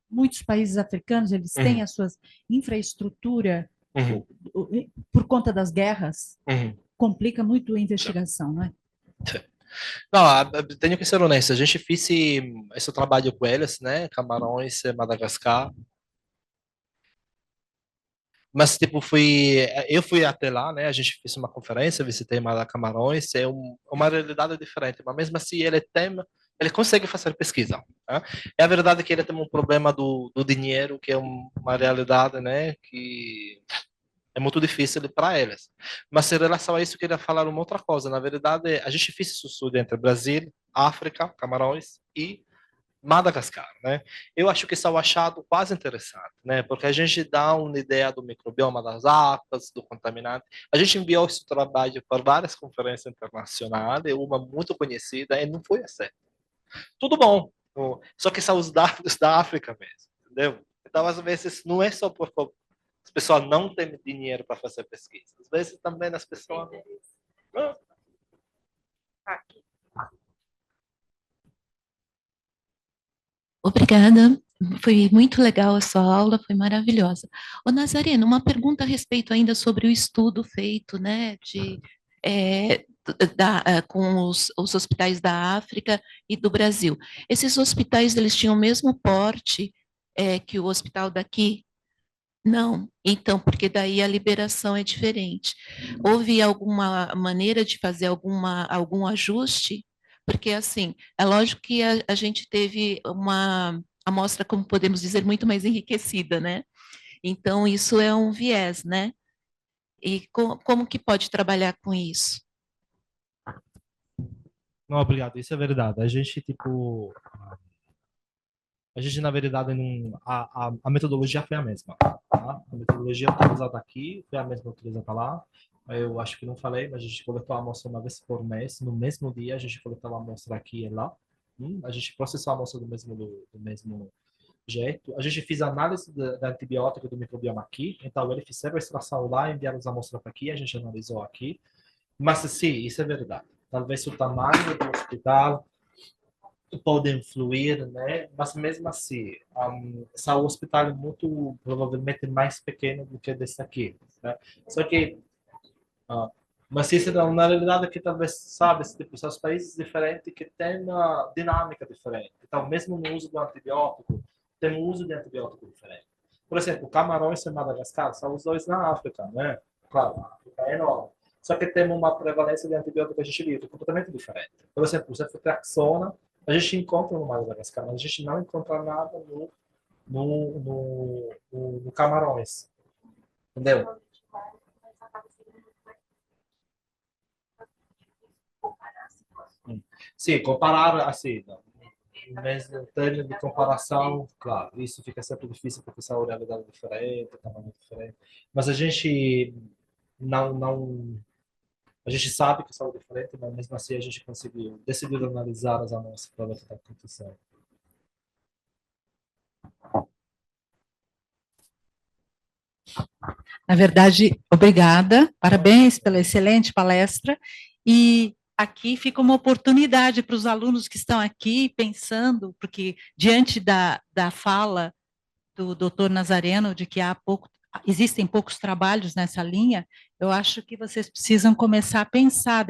Muitos países africanos, eles têm a sua infraestrutura por conta das guerras, complica muito a investigação, não é? Não, tenho que ser honesto, a gente fez esse trabalho com eles, né, Camarões, Madagascar, mas tipo eu fui até lá, né, a gente fez uma conferência, visitei Camarões, é uma realidade diferente, mas mesmo assim ele consegue fazer pesquisa, né? É a verdade que ele tem um problema do dinheiro, que é uma realidade, né, que é muito difícil para eles. Mas em relação a isso, eu queria falar uma outra coisa. Na verdade, a gente fez esse estudo entre Brasil, África, Camarões e Madagascar, né? Eu acho que isso é um achado quase interessante, né? Porque a gente dá uma ideia do microbioma das águas, do contaminante. A gente enviou esse trabalho para várias conferências internacionais, uma muito conhecida, e não foi assim. Tudo bom, só que são os dados da África mesmo, entendeu? Então, às vezes, não é só porque as pessoas não têm dinheiro para fazer pesquisa. Às vezes, também as pessoas... Obrigada, foi muito legal a sua aula, foi maravilhosa. Ô Nazareno, uma pergunta a respeito ainda sobre o estudo feito, né, com os hospitais da África e do Brasil. Esses hospitais, eles tinham o mesmo porte que o hospital daqui? Não, então, porque daí a liberação é diferente. Houve alguma maneira de fazer algum ajuste? Porque, assim, é lógico que a gente teve uma amostra, como podemos dizer, muito mais enriquecida, né? Então, isso é um viés, né? E como que pode trabalhar com isso? Não, obrigado, isso é verdade. A gente, tipo, na verdade, não, a metodologia foi a mesma. Tá? A metodologia utilizada aqui foi a mesma utilizada lá. Eu acho que não falei, mas a gente coletou a amostra uma vez por mês. No mesmo dia, a gente coletava a amostra aqui e lá. A gente processou a amostra do mesmo jeito. A gente fez análise da antibiótica do microbioma aqui. Então, eles fizeram a extração lá, enviaram as amostras para aqui, a gente analisou aqui. Mas, sim, isso é verdade. Talvez o tamanho do hospital pode influir, né? Mas mesmo assim, esse hospital é muito provavelmente mais pequeno do que desse aqui, né? Só que, mas isso é uma realidade que talvez, sabe, tipo, são os países diferentes que têm uma dinâmica diferente. Então, mesmo no uso do antibiótico, tem um uso de antibiótico diferente. Por exemplo, Camarões e Madagascar são os dois na África, né? Claro, a África é enorme. Só que temos uma prevalência de antibiótico digestivo completamente diferente. Por exemplo, o ceftriaxona, a gente encontra no Madagascar, mas a gente não encontra nada no Camarões. Entendeu? Sim, comparar assim, mas em termos de comparação, claro, isso fica sempre difícil porque são realidades diferentes, tamanho diferente. Mas a gente a gente sabe que são diferentes, mas mesmo assim a gente decidiu analisar as amostras para ver o que está acontecendo. Na verdade, obrigada, parabéns pela excelente palestra, e aqui fica uma oportunidade para os alunos que estão aqui pensando, porque diante da fala do doutor Nazareno, de que existem poucos trabalhos nessa linha, eu acho que vocês precisam começar a pensar,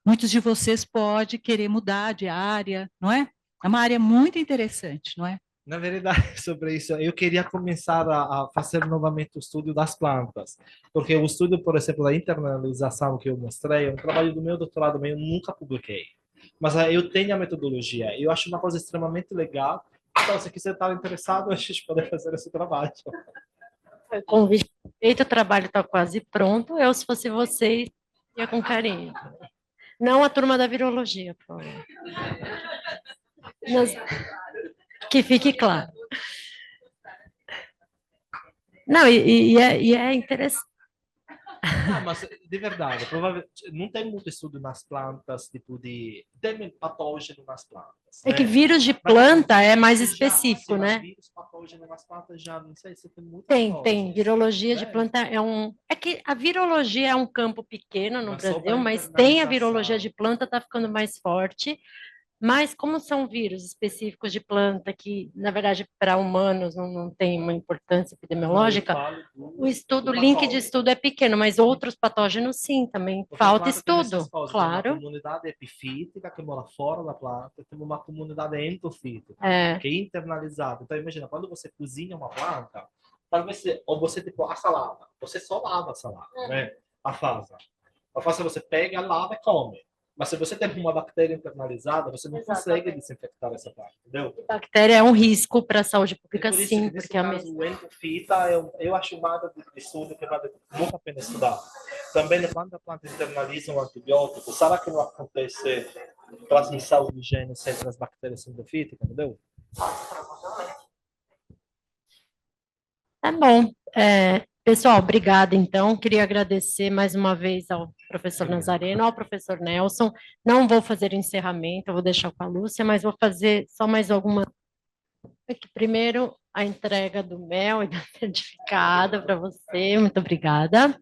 muitos de vocês podem querer mudar de área, não é? É uma área muito interessante, não é? Na verdade, sobre isso, eu queria começar a fazer novamente o estudo das plantas, porque o estudo, por exemplo, da internalização que eu mostrei, é um trabalho do meu doutorado, mas eu nunca publiquei. Mas eu tenho a metodologia, eu acho uma coisa extremamente legal. Então, se quiser estar interessado, a gente pode fazer esse trabalho. O convite feito, o trabalho está quase pronto. Eu, se fosse vocês, ia com carinho. Não a turma da virologia, por favor. Que fique claro. Não, e é interessante. Não, mas de verdade, provavelmente não tem muito estudo nas plantas, tipo de tem patógeno nas plantas. É que vírus de planta é mais específico, né? Vírus patógeno nas plantas já não sei se tem muito. Tem. Virologia de planta é que a virologia é um campo pequeno no Brasil, mas tem a virologia de planta, está ficando mais forte. Mas como são vírus específicos de planta que, na verdade, para humanos não tem uma importância epidemiológica, o link de estudo é pequeno, mas outros patógenos sim, também falta estudo, claro. Tem uma comunidade epifítica que mora fora da planta, tem uma comunidade endofítica que é internalizada. Então imagina, quando você cozinha uma planta, talvez você tipo a salada, você só lava a salada, né? A fasa você pega, lava e come. Mas se você tem uma bactéria internalizada, você não consegue desinfectar essa parte, entendeu? A bactéria é um risco para a saúde pública, por isso, sim, nesse porque é a caso, mesma. o endofita, eu acho uma área de estudo que vale muito a pena estudar. Também, quando a planta internaliza um antibiótico, será que não acontece transmissão de genes entre as bactérias endofíticas, entendeu? Tá bom. Pessoal, obrigada, então. Queria agradecer mais uma vez ao professor Nazareno, ao professor Nelson. Não vou fazer encerramento, eu vou deixar com a Lúcia, mas vou fazer só mais alguma. Aqui, primeiro, a entrega do mel e da certificado para você. Muito obrigada.